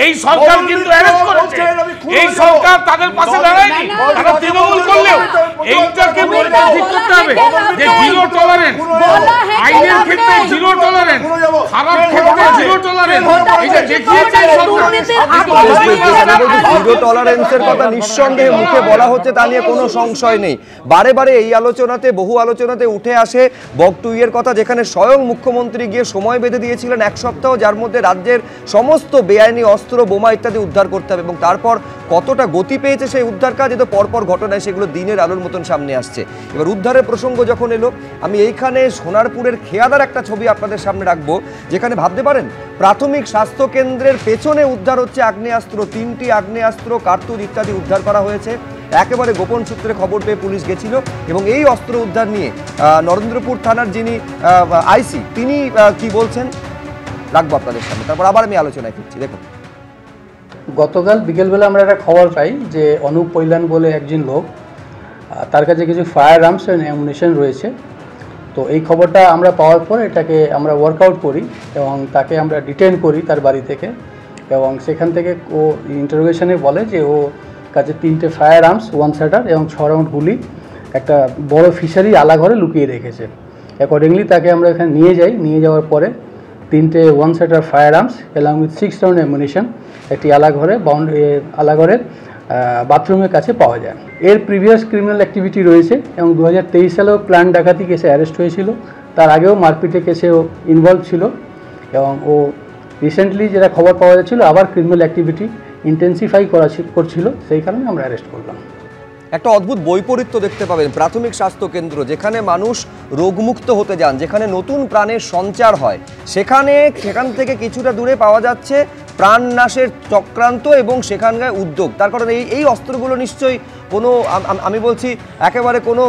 এই সরকার কিন্তু অ্যারেস্ট করেছে। এই সরকার তাদের পাশে দাঁড়ায়নি, তারা তৃণমূল করলেও এইটাকে ঠিক করতে হবে যে জিরো টলারেন্স, আইনের ক্ষেত্রে জিরো টলারেন্স, খারাপ ক্ষেত্রে জিরো টলারেন্স। এটা দেখিয়েছে
জিরো টলারেন্সের কথা নিঃসন্দেহে মুখে বলা হচ্ছে, তা নিয়ে কোনো সংশয় নেই। বারে বারে এই আলোচনাতে, বহু আলোচনাতে উঠে আসে বকটুইয়ের কথা, যেখানে স্বয়ং মুখ্যমন্ত্রী গিয়ে সময় বেঁধে দিয়েছিলেন 1 সপ্তাহ, যার মধ্যে রাজ্যের সমস্ত বেআইনি অস্ত্র, বোমা ইত্যাদি উদ্ধার করতে হবে। এবং তারপর কতটা গতি পেয়েছে সেই উদ্ধার কাজ, এত পরপর ঘটনায় সেগুলো দিনের আলোর মতন সামনে আসছে। এবার উদ্ধারের প্রসঙ্গ যখন এলো, আমি এইখানে সোনারপুরের খেয়াদার একটা ছবি আপনাদের সামনে রাখবো, যেখানে ভাবতে পারেন প্রাথমিক স্বাস্থ্য কেন্দ্রের পেছনে উদ্ধার হচ্ছে আগ্নেয়াস্ত্র, 3টি আগ্নেয়াস্ত্র, কার্তুজ ইত্যাদি উদ্ধার করা হয়েছে। একেবারে গোপন সূত্রে খবর পেয়ে পুলিশ গেছিল এবং এই অস্ত্র উদ্ধার নিয়ে নরেন্দ্রপুর থানার যিনি আইসি, তিনি কি বলছেন রাখবো আপনাদের সামনে, তারপর আবার আমি আলোচনায় ফিরছি। দেখুন,
গতকাল বিকেলবেলা আমরা একটা খবর পাই যে অনুপ পৈলান বলে একজন লোক, তার কাছে কিছু ফায়ার আর্মস অ্যান্ড অ্যামুনিশন রয়েছে। তো এই খবরটা আমরা পাওয়ার পর এটাকে আমরা ওয়ার্কআউট করি এবং তাকে আমরা ডিটেইন করি তার বাড়ি থেকে, এবং সেখান থেকে ও ইন্টারোগেশনে বলে যে ও কাছে 3টে ফায়ার আর্মস, 1 শাটার এবং 6 রাউন্ড গুলি একটা বড় ফিশারি আলাঘরে লুকিয়ে রেখেছে। অ্যাকর্ডিংলি তাকে আমরা এখানে নিয়ে যাওয়ার পরে 3টে 1 shutter fire arms along with 6 round ammunition একটি আলাঘরের বাথরুমের কাছে পাওয়া যায়। এর প্রিভিয়াস ক্রিমিনাল অ্যাক্টিভিটি রয়েছে এবং 2023 সালেও প্ল্যান ডাকাতি কেসে অ্যারেস্ট হয়েছিল, তার আগেও মারপিটে কেসেও ইনভলভ ছিল, এবং ও রিসেন্টলি যেটা খবর পাওয়া যাচ্ছিল আবার ক্রিমিনাল অ্যাক্টিভিটি ইন্টেন্সিফাই করছিল, সেই কারণে আমরা অ্যারেস্ট করলাম।
একটা অদ্ভুত বৈপরীত্য দেখতে পাবেন প্রাথমিক স্বাস্থ্য কেন্দ্র, যেখানে মানুষ রোগমুক্ত হতে যান, যেখানে নতুন প্রাণের সঞ্চার হয়, সেখান থেকে কিছুটা দূরে পাওয়া যাচ্ছে প্রাণনাশের চক্রান্ত এবং সেখানকার উদ্যোগ। তার কারণ এই অস্ত্রগুলো নিশ্চয়ই কোনো, আমি বলছি একেবারে কোনো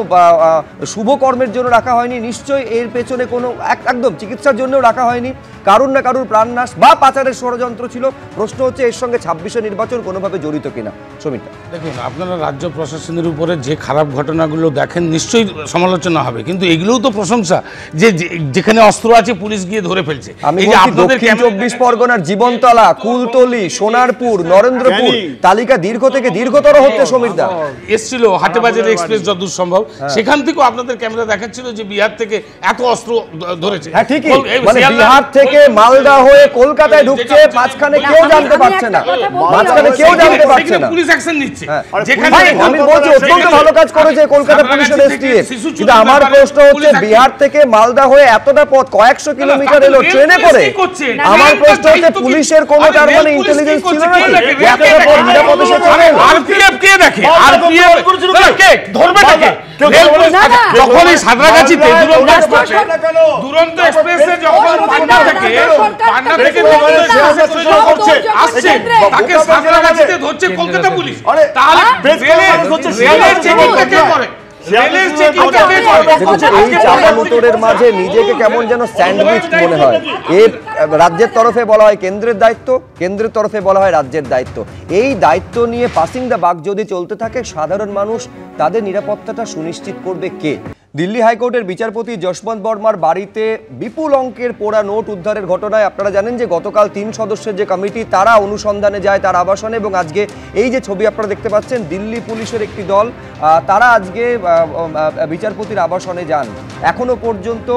শুভ কর্মের জন্য রাখা হয়নি, নিশ্চয়ই এর পেছনে কোনো একদম চিকিৎসার জন্যও রাখা হয়নি, কারুর না কারুর প্রাণনাশ বা পাচারের ষড়যন্ত্র ছিল। প্রশ্ন হচ্ছে এর সঙ্গে 26-এর নির্বাচন কোনোভাবে জড়িত কিনা। সমীর,
দেখুন, আপনারা রাজ্য প্রশাসনের উপরে যে খারাপ ঘটনাগুলো দেখেন নিশ্চয়ই সমালোচনা হবে, কিন্তু এগুলোও তো প্রশংসা যে যেখানে অস্ত্র আছে পুলিশ গিয়ে ধরে ফেলছে।
আমি দক্ষিণ 24 পরগনার জীবনতলা, কুলতলি, সোনারপুর, নরেন্দ্রপুর, তালিকা দীর্ঘ থেকে দীর্ঘতর হচ্ছে। সমীর দা
এসছিল হাটেবাজার এক্সপ্রেস যতদূর সম্ভব, সেখান থেকেও আপনাদের ক্যামেরা দেখাচ্ছিল যে বিহার থেকে এত অস্ত্র ধরেছে।
হ্যাঁ ঠিকই, মানে বিহার থেকে মালদা হয়ে কলকাতায় ঢুকছে, মাঝখানে কেউ জানতে পারছে না,
পুলিশ অ্যাকশন নিচ্ছে।
আমি বলছি অত্যন্ত ভালো কাজ করেছে কলকাতা পুলিশের এসটিএফ, কিন্তু আমার প্রশ্ন হচ্ছে বিহার থেকে মালদা হয়ে এতটা পথ কয়েকশো কিলোমিটার এলো ট্রেনে করে, আমার প্রশ্ন হচ্ছে পুলিশের কোনো তার মানে ইন্টেলিজেন্স ছিল নাকি এতটা পথ নিরাপদে সে চলে?
আরপিএফ কে দেখে? আরপিএফ কে ধরবে নাকি? যখন এই সাঁতরাগাছিতে দুরন্ত এক্সপ্রেসে যখন পান্না থেকে আসছে, তাকে সাঁতরাগাছিতে ধরছে কলকাতা পুলিশ, তাহলে রেলের চেকিংটা কে করে?
এই চাপানোতরের মাঝে নিজেকে কেমন যেন স্যান্ডউইচ মনে হয়। এর রাজ্যের তরফে বলা হয় কেন্দ্রের দায়িত্ব, কেন্দ্রের তরফে বলা হয় রাজ্যের দায়িত্ব। এই দায়িত্ব নিয়ে পাসিং দ্য বাক যদি চলতে থাকে, সাধারণ মানুষ তাদের নিরাপত্তাটা সুনিশ্চিত করবে কে? দিল্লি হাইকোর্টের বিচারপতি যশবন্ত বর্মার বাড়িতে বিপুল অঙ্কের পোড়া নোট উদ্ধারের ঘটনায় আপনারা জানেন যে গতকাল 3 সদস্যের যে কমিটি, তারা অনুসন্ধানে যায় তার আবাসনে, এবং আজকে এই যে ছবি আপনারা দেখতে পাচ্ছেন, দিল্লি পুলিশের একটি দল তারা আজকে বিচারপতির আবাসনে যান। এখনো পর্যন্ত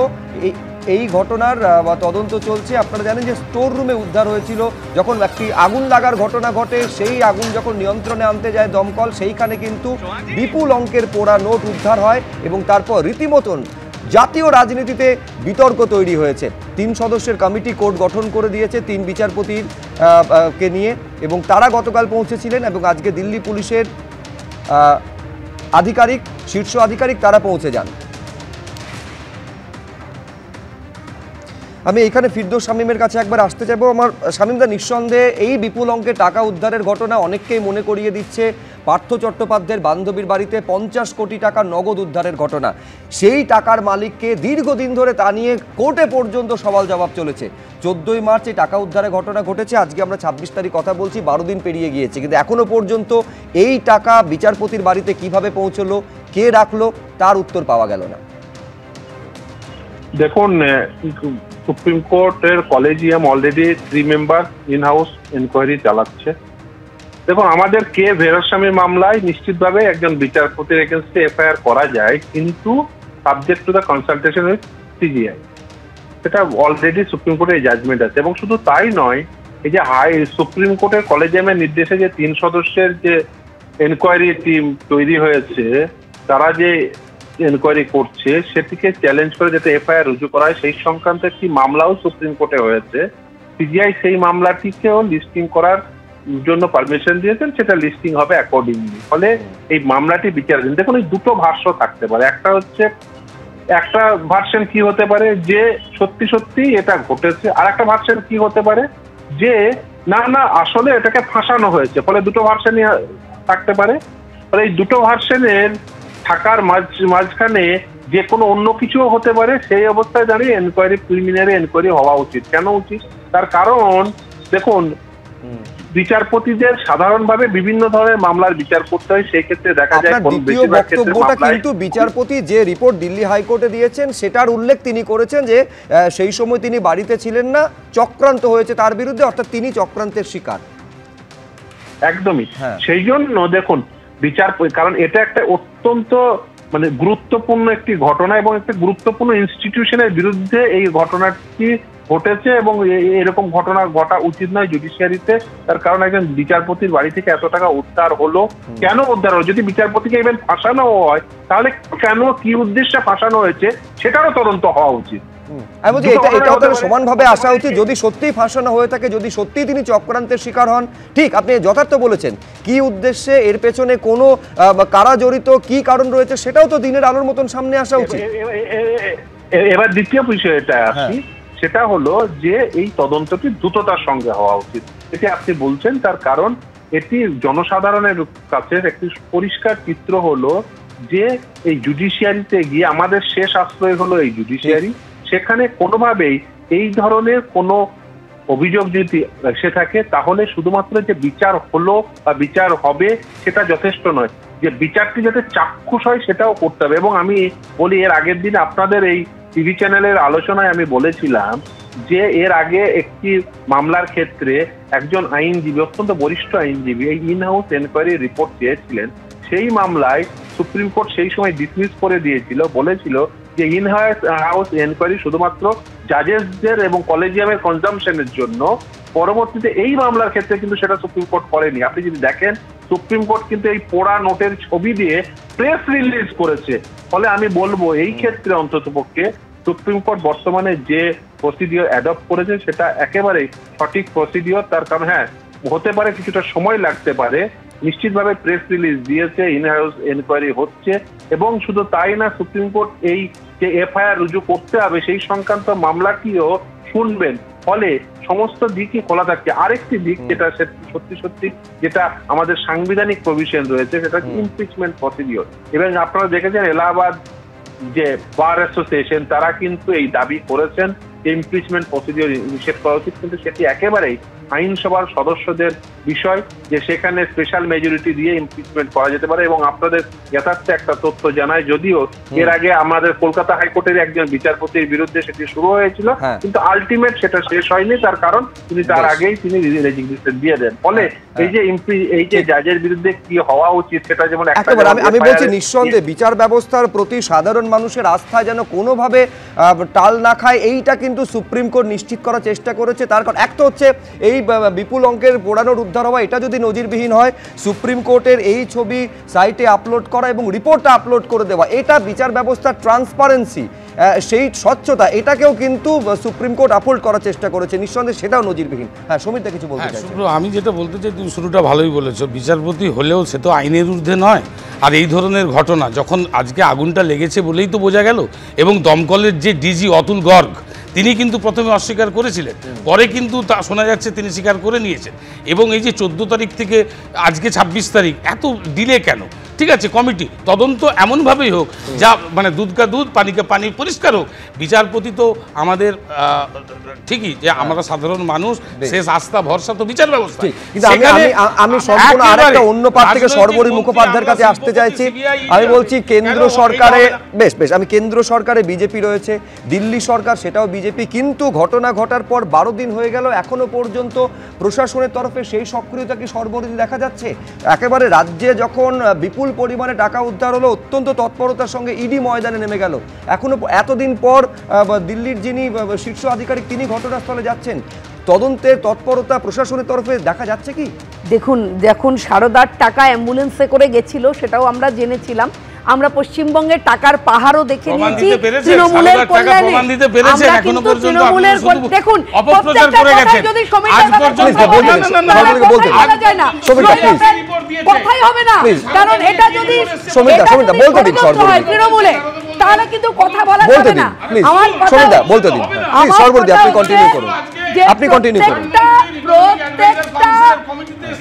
এই ঘটনার তদন্ত চলছে। আপনারা জানেন যে স্টোর রুমে উদ্ধার হয়েছিল, যখন একটি আগুন লাগার ঘটনা ঘটে, সেই আগুন যখন নিয়ন্ত্রণে আনতে যায় দমকল, সেইখানে কিন্তু বিপুল অঙ্কের পোড়া নোট উদ্ধার হয় এবং তারপর রীতিমতন জাতীয় রাজনীতিতে বিতর্ক তৈরি হয়েছে। 3 সদস্যের কমিটি কোর্ট গঠন করে দিয়েছে 3 বিচারপতির কে নিয়ে, এবং তারা গতকাল পৌঁছেছিলেন এবং আজকে দিল্লি পুলিশের আধিকারিক, শীর্ষ আধিকারিক তারা পৌঁছে যান। আমি এখানে ফিরদৌস শামীমের কাছে একবার আসতে চাইবো। আমার শামীমদা, নিঃসন্দেহে এই বিপুল অঙ্কের টাকা উদ্ধারের ঘটনা অনেককেই মনে করিয়ে দিচ্ছে পার্থ চট্টোপাধ্যায়ের বান্ধবীর বাড়িতে 50 কোটি টাকা নগদ উদ্ধারের ঘটনা। সেই টাকার মালিককে দীর্ঘদিন ধরে তা নিয়ে কোর্টে পর্যন্ত সওয়াল জবাব চলেছে। 14ই মার্চ এই টাকা উদ্ধারের ঘটনা ঘটেছে, আজকে আমরা 26 তারিখ কথা বলছি, 12 দিন পেরিয়ে গিয়েছে, কিন্তু এখনো পর্যন্ত এই টাকা বিচারপতির বাড়িতে কিভাবে পৌঁছলো, কে রাখলো, তার উত্তর পাওয়া গেল না।
দেখুন, সুপ্রিম কোর্টের collegium already 3 member in house inquiry চালাচ্ছে। দেখুন, আমাদের কে ভেরাস্বামী মামলায় নিশ্চিতভাবে একজন বিচারপতির এগেনস্টে এফআইআর করা যায়, কিন্তু subject to the consultation with CGI, এটা অলরেডি সুপ্রিম কোর্টের জাজমেন্ট আছে। এবং শুধু তাই নয়, এই যে সুপ্রিম কোর্টের কলেজিয়ামের নির্দেশে যে 3 সদস্যের যে এনকোয়ারি টিম তৈরি হয়েছে, তারা যে এনকোয়ারি করছে সেটিকে চ্যালেঞ্জ করে যাতে এফআইআর রুজু করা হয়, সেই সংক্রান্ত একটি মামলাও সুপ্রিম কোর্টে হয়েছে। সিজিআই সেই মামলাটিকেও লিস্টিং করার জন্য পারমিশন দিয়েছেন, সেটা লিস্টিং হবে অ্যাকর্ডিংলি। ফলে এই মামলাটি বিচারাধীন। দেখুন, এই দুটো ভাষ্য থাকতে পারে। একটা ভার্সন কি হতে পারে যে সত্যি সত্যি এটা ঘটেছে, আর একটা ভার্সন কি হতে পারে যে না না আসলে এটাকে ফাঁসানো হয়েছে। ফলে দুটো ভার্সনই থাকতে পারে। ফলে এই দুটো ভার্সনের থাকার মাঝখানে যে কোনো অন্য কিছুও হতে পারে। সেই অবস্থায় দাঁড়িয়ে প্রিলিমিনারি এনকোয়ারি হওয়া উচিত। কেন উচিত? তার কারণ দেখুন, বিচারপতিদের সাধারণভাবে বিভিন্ন ধরনের মামলার বিচার করতে হয়। সেই ক্ষেত্রে দেখা যায়
দ্বিতীয় বক্তব্যটা কিন্তু বিচারপতি যে রিপোর্ট দিল্লি হাইকোর্টে দিয়েছেন সেটার উল্লেখ তিনি করেছেন যে সেই সময় তিনি বাড়িতে ছিলেন না, চক্রান্ত হয়েছে তার বিরুদ্ধে, অর্থাৎ তিনি চক্রান্তের শিকার।
একদমই। সেই জন্য দেখুন, কারণ এটা একটা অত্যন্ত গুরুত্বপূর্ণ একটি ঘটনা এবং একটা গুরুত্বপূর্ণ ইনস্টিটিউশনের বিরুদ্ধে এই ঘটনাটি ঘটেছে এবং এরকম ঘটনা ঘটা উচিত নয় জুডিশিয়ারিতে। তার কারণ একজন বিচারপতির বাড়ি থেকে এত টাকা উদ্ধার হলো, কেন উদ্ধার হলো? যদি বিচারপতিকে ইভেন ফাঁসানো হয়, তাহলে কেন, কি উদ্দেশ্যে ফাঁসানো হয়েছে সেটারও তদন্ত হওয়া উচিত।
এটাও তাহলে সমানভাবে আসা উচিত। যদি সত্যিই ফাঁসানো হয়ে থাকে, যদি সত্যিই তিনি চক্রান্তের শিকার হন, ঠিক আপনি যথার্থ বলেছেন, কি উদ্দেশ্যে, এর পেছনে কোনো কারা জড়িত, কি কারণ রয়েছে, সেটাও তো দিনের আলোর মতন সামনে আসা উচিত।
এবার দ্বিতীয় বিষয়টা আসি, সেটা হলো যে এই তদন্তটি দ্রুততার সঙ্গে হওয়া উচিত। এটি আপনি বলছেন, তার কারণ এটি জনসাধারণের কাছে একটি পরিষ্কার চিত্র হলো যে এই জুডিশিয়ারিতে গিয়ে আমাদের শেষ আশ্রয় হলো এই জুডিশিয়ারি। সেখানে কোনোভাবেই এই ধরনের কোনো অভিযোগ যদি এসে থাকে, তাহলে শুধুমাত্র যে বিচার হলো বা বিচার হবে সেটা যথেষ্ট নয়, যে বিচারটি যাতে চাক্ষুষ হয় সেটাও করতে হবে। এবং আমি বলি, এর আগের দিন আপনাদের এই টিভি চ্যানেলের আলোচনায় আমি বলেছিলাম যে এর আগে একটি মামলার ক্ষেত্রে একজন আইনজীবী, অত্যন্ত বরিষ্ঠ আইনজীবী, এই ইন হাউস এনকোয়ারি রিপোর্ট চেয়েছিলেন। সেই মামলায় সুপ্রিম কোর্ট সেই সময় ডিসমিস করে দিয়েছিল, বলেছিল যে ইন হাউস এনকোয়ারি শুধুমাত্র জাজেসদের এবং কলেজিয়ামের কনজামশনের জন্য। পরবর্তীতে এই মামলার ক্ষেত্রে কিন্তু সেটা সুপ্রিম কোর্ট করেনি। আপনি যদি দেখেন, সুপ্রিম কোর্ট কিন্তু এই পোড়া নোটের ছবি দিয়ে প্রেস রিলিজ করেছে। ফলে আমি বলবো, এই ক্ষেত্রে অন্ততপক্ষে সুপ্রিম কোর্ট বর্তমানে যে প্রসিডিওর অ্যাডপ্ট করেছে সেটা একেবারেই সঠিক প্রসিডিওর। তার কারণ হতে পারে কিছুটা সময় লাগতে পারে, নিশ্চিতভাবে প্রেস রিলিজ দিয়েছে, ইন হাউস এনকোয়ারি হচ্ছে। এবং শুধু তাই না, সুপ্রিম কোর্ট এই যে এফআইআর রুজু করতে হবে সেই সংক্রান্ত মামলাটিও শুনবেন। ফলে সমস্ত দিকই খোলা থাকছে। আরেকটি দিক যেটা সত্যি যেটা আমাদের সাংবিধানিক প্রভিশন রয়েছে, সেটা হচ্ছে ইমপিচমেন্ট প্রসিডিওর। এবং আপনারা দেখেছেন এলাহাবাদ যে বার অ্যাসোসিয়েশন, তারা কিন্তু এই দাবি করেছেন ইমপিচমেন্ট প্রসিডিওর নিষেধ করা উচিত, কিন্তু সেটি একেবারেই আইনসভার সদস্যদের বিষয়, যে সেখানে স্পেশাল মেজরিটি দিয়ে ইমপিচমেন্ট করা যেতে পারে। এবং আপনাদের যথার্থ একটা তথ্য জানায়, যদিও এর আগে আমাদের কলকাতা হাইকোর্টের একজন বিচারপতির বিরুদ্ধে সেটি শুরু হয়েছিল, কিন্তু আলটিমেট সেটা শেষ হয়নি। তার কারণ তিনি তার আগেই তিনি রেজিগনেশন দিয়ে দেন। ফলে এই যে জাজের বিরুদ্ধে কি হওয়া উচিত সেটা যেমন
আমি বলছি, নিঃসন্দেহে বিচার ব্যবস্থার প্রতি সাধারণ মানুষের আস্থা যেন কোনোভাবে টাল না খায়, এইটা কিন্তু সুপ্রিম কোর্ট নিশ্চিত করার চেষ্টা করেছে। তার কারণ একটা হচ্ছে এই বিপুল অঙ্কের পোড়ানোর উদ্ধার হওয়া, এটা যদি নজিরবিহীন হয়, সুপ্রিম কোর্টের এই ছবি সাইটে আপলোড করা এবং রিপোর্টটা আপলোড করে দেওয়া, এটা বিচার ব্যবস্থার ট্রান্সপারেন্সি, সেই স্বচ্ছতা, এটাকেও কিন্তু সুপ্রিম কোর্ট আপহোল্ড করার চেষ্টা করেছে। নিঃসন্দেহে সেটাও নজিরবিহীন। হ্যাঁ, সমীরদা কিছু বলতে চাইছেন?
আমি যেটা বলতে চাই, তুমি শুরুটা ভালোই বলেছো। বিচারপতি হলেও সে তো আইনের ঊর্ধ্বে নয়। আর এই ধরনের ঘটনা যখন আজকে আগুনটা লেগেছে বলেই তো বোঝা গেল, এবং দমকলের যে ডিজি অতুল গর্গ, তিনি কিন্তু প্রথমে অস্বীকার করেছিলেন, পরে কিন্তু তা শোনা যাচ্ছে তিনি স্বীকার করে নিয়েছেন। এবং এই যে 14 তারিখ থেকে আজকে 26 তারিখ, এত ডিলে কেন? ঠিক আছে, কমিটি তদন্ত এমনভাবেই হোক যা মানে দুধ কা দুধ পানি কা পানি পরিষ্কার হোক। বিচারপতি তো আমাদের ঠিকই যে আমরা সাধারণ মানুষ, শেষ আস্থা ভরসা তো বিচার ব্যবস্থা।
কিন্তু আমি সম্পূর্ণ আরেকটা অন্য পাশ থেকে সর্বোপরি মুখোপাধ্যায়ের কাছে আসতে চাইছি। আমি বলছি কেন্দ্র সরকারে বেশ আমি কেন্দ্র সরকারে বিজেপি রয়েছে, দিল্লি সরকার সেটাও বিজেপি, কিন্তু ঘটনা ঘটার পর 12 দিন হয়ে গেল, এখনো পর্যন্ত প্রশাসনের তরফে সেই সক্রিয়তা কি সর্বোপরি দেখা যাচ্ছে? একেবারে রাজ্যে যখন বিপুল পরিমাণে টাকা উদ্ধার হলো, অত্যন্ত তৎপরতার সঙ্গে ইডি ময়দানে নেমে গেল, এখনো এতদিন পর দিল্লির যিনি শীর্ষ আধিকারিক তিনি ঘটনাস্থলে যাচ্ছেন, তদন্তের তৎপরতা প্রশাসনের তরফে দেখা যাচ্ছে কি?
দেখুন সারদার টাকা অ্যাম্বুলেন্সে করে গেছিল, সেটাও আমরা জেনেছিলাম। আমরা পশ্চিমবঙ্গের টাকার পাহাড়ও দেখে নিয়েছি তৃণমূলের কল্যাণে। আমরা কিন্তু তৃণমূলের দেখুন প্রত্যেকটা কথাই যদি কথাই হবে না, কারণ এটা যদি তৃণমূলে তাহলে কিন্তু কথা বলা যাবে না। আমার কথা বলতে দিন,
আপনি কন্টিনিউ করুন, আপনি কন্টিনিউ করুন।
প্রত্যেকটা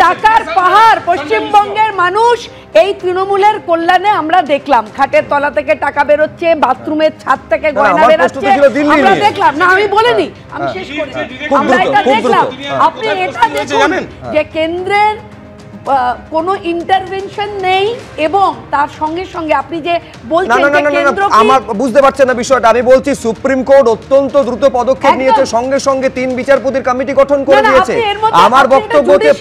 টাকার পাহাড় পশ্চিমবঙ্গের মানুষ এই তৃণমূলের কল্যাণে আমরা দেখলাম। খাটের তলা থেকে টাকা বেরোচ্ছে, বাথরুমের ছাদ থেকে গয়না বেরোচ্ছে, আমরা দেখলাম। না আমি বলিনি, আমি শেষ করেছি। আমরা এটা দেখলাম। আপনি এটা দেখুন যে কেন্দ্রের কোনো ইন্টারভেনশন নেই, এবং তার সঙ্গে সঙ্গে আপনি যে বলছেন যে কেন্দ্র
আমার বুঝতে পারছেন না বিষয়টা। আমি বলছি সুপ্রিম কোর্ট অত্যন্ত দ্রুত পদক্ষেপ নিয়েছে, সঙ্গে সঙ্গে 3 বিচারপতির কমিটি গঠন করে দিয়েছে। আমার বক্তব্য হচ্ছে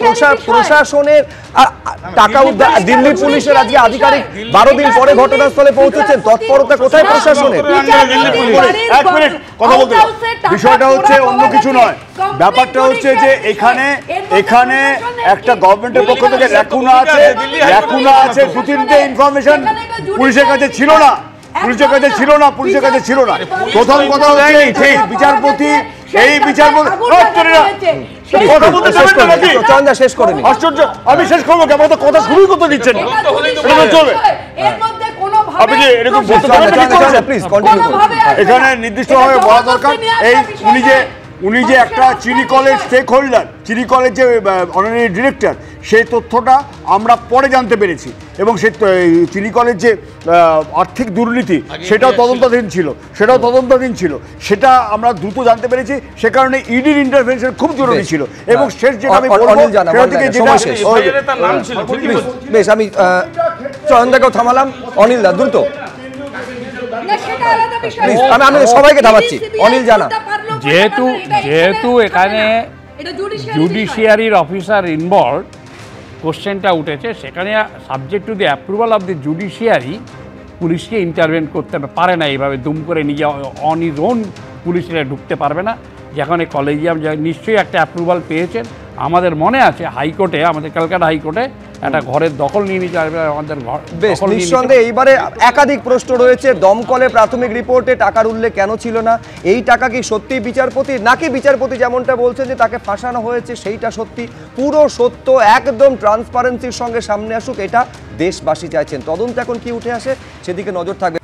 প্রশাসনের টাকা উদ্ধার, দিল্লি পুলিশের আজকে আধিকারিক 12 দিন পরে ঘটনাস্থলে পৌঁছেছেন, তৎপরতা কোথায় প্রশাসনের?
এক মিনিট কথা বলতে, বিষয়টা হচ্ছে অন্য কিছু নয়, ব্যাপারটা হচ্ছে যে এখানে একটা গভর্নমেন্টের পক্ষ থেকে ল্যাকুনা আছে, 2-3টে ইনফরমেশন পুলিশের কাছে ছিল না। প্রথম কথা হচ্ছে এই বিচারপতি
শেষ করে
আশ্চর্য, আমি শেষ করবো কেমন? কথা শুরুই করতে দিচ্ছেন না, চলবে। এখানে নির্দিষ্টভাবে বলা দরকার, এই উনি যে একটা চিনি কলেজ স্টেক হোল্ডার, চিনি কলেজ যে অনারারি ডিরেক্টর, সেই তথ্যটা আমরা পরে জানতে পেরেছি, এবং সেই চিনি কলেজ যে আর্থিক দুর্নীতি সেটাও তদন্তাধীন ছিল, সেটা আমরা দ্রুত জানতে পেরেছি। সে কারণে ইডির ইন্টারভেনশন খুব জরুরি ছিল। এবং শেষ যেটা আমি বলবো,
বেশ আমি চয়নদাকেও থামালাম, অনিল দা দ্রুত, আমি সবাইকে থামাচ্ছি। অনিল জানা,
যেহেতু এখানে জুডিশিয়ারির অফিসার ইনভলভ, কোশ্চেনটা উঠেছে, সেখানে subject to the approval of the judiciary পুলিশকে ইন্টারভেন করতে পারে না, এইভাবে দুম করে নিজে অন ইজ ওন পুলিশরা ঢুকতে পারবে না। যেখানে কলেজিয়াম নিশ্চয়ই একটা অ্যাপ্রুভাল পেয়েছেন। আমাদের মনে আছে হাইকোর্টে, আমাদের কলকাতা হাইকোর্টে একটা ঘরের দখল নিয়ে নিতে আমাদের
বেশ নিঃসন্দেহে এইবারে একাধিক প্রশ্ন রয়েছে। দমকলে প্রাথমিক রিপোর্টে টাকার উল্লেখ কেন ছিল না? এই টাকা কি সত্যি বিচারপতি, নাকি বিচারপতি যেমনটা বলছেন যে তাকে ফাঁসানো হয়েছে সেইটা সত্যি? পুরো সত্য একদম ট্রান্সপারেন্সির সঙ্গে সামনে আসুক, এটা দেশবাসী চাইছেন। তদন্ত এখন কি উঠে আসে সেদিকে নজর থাকবে।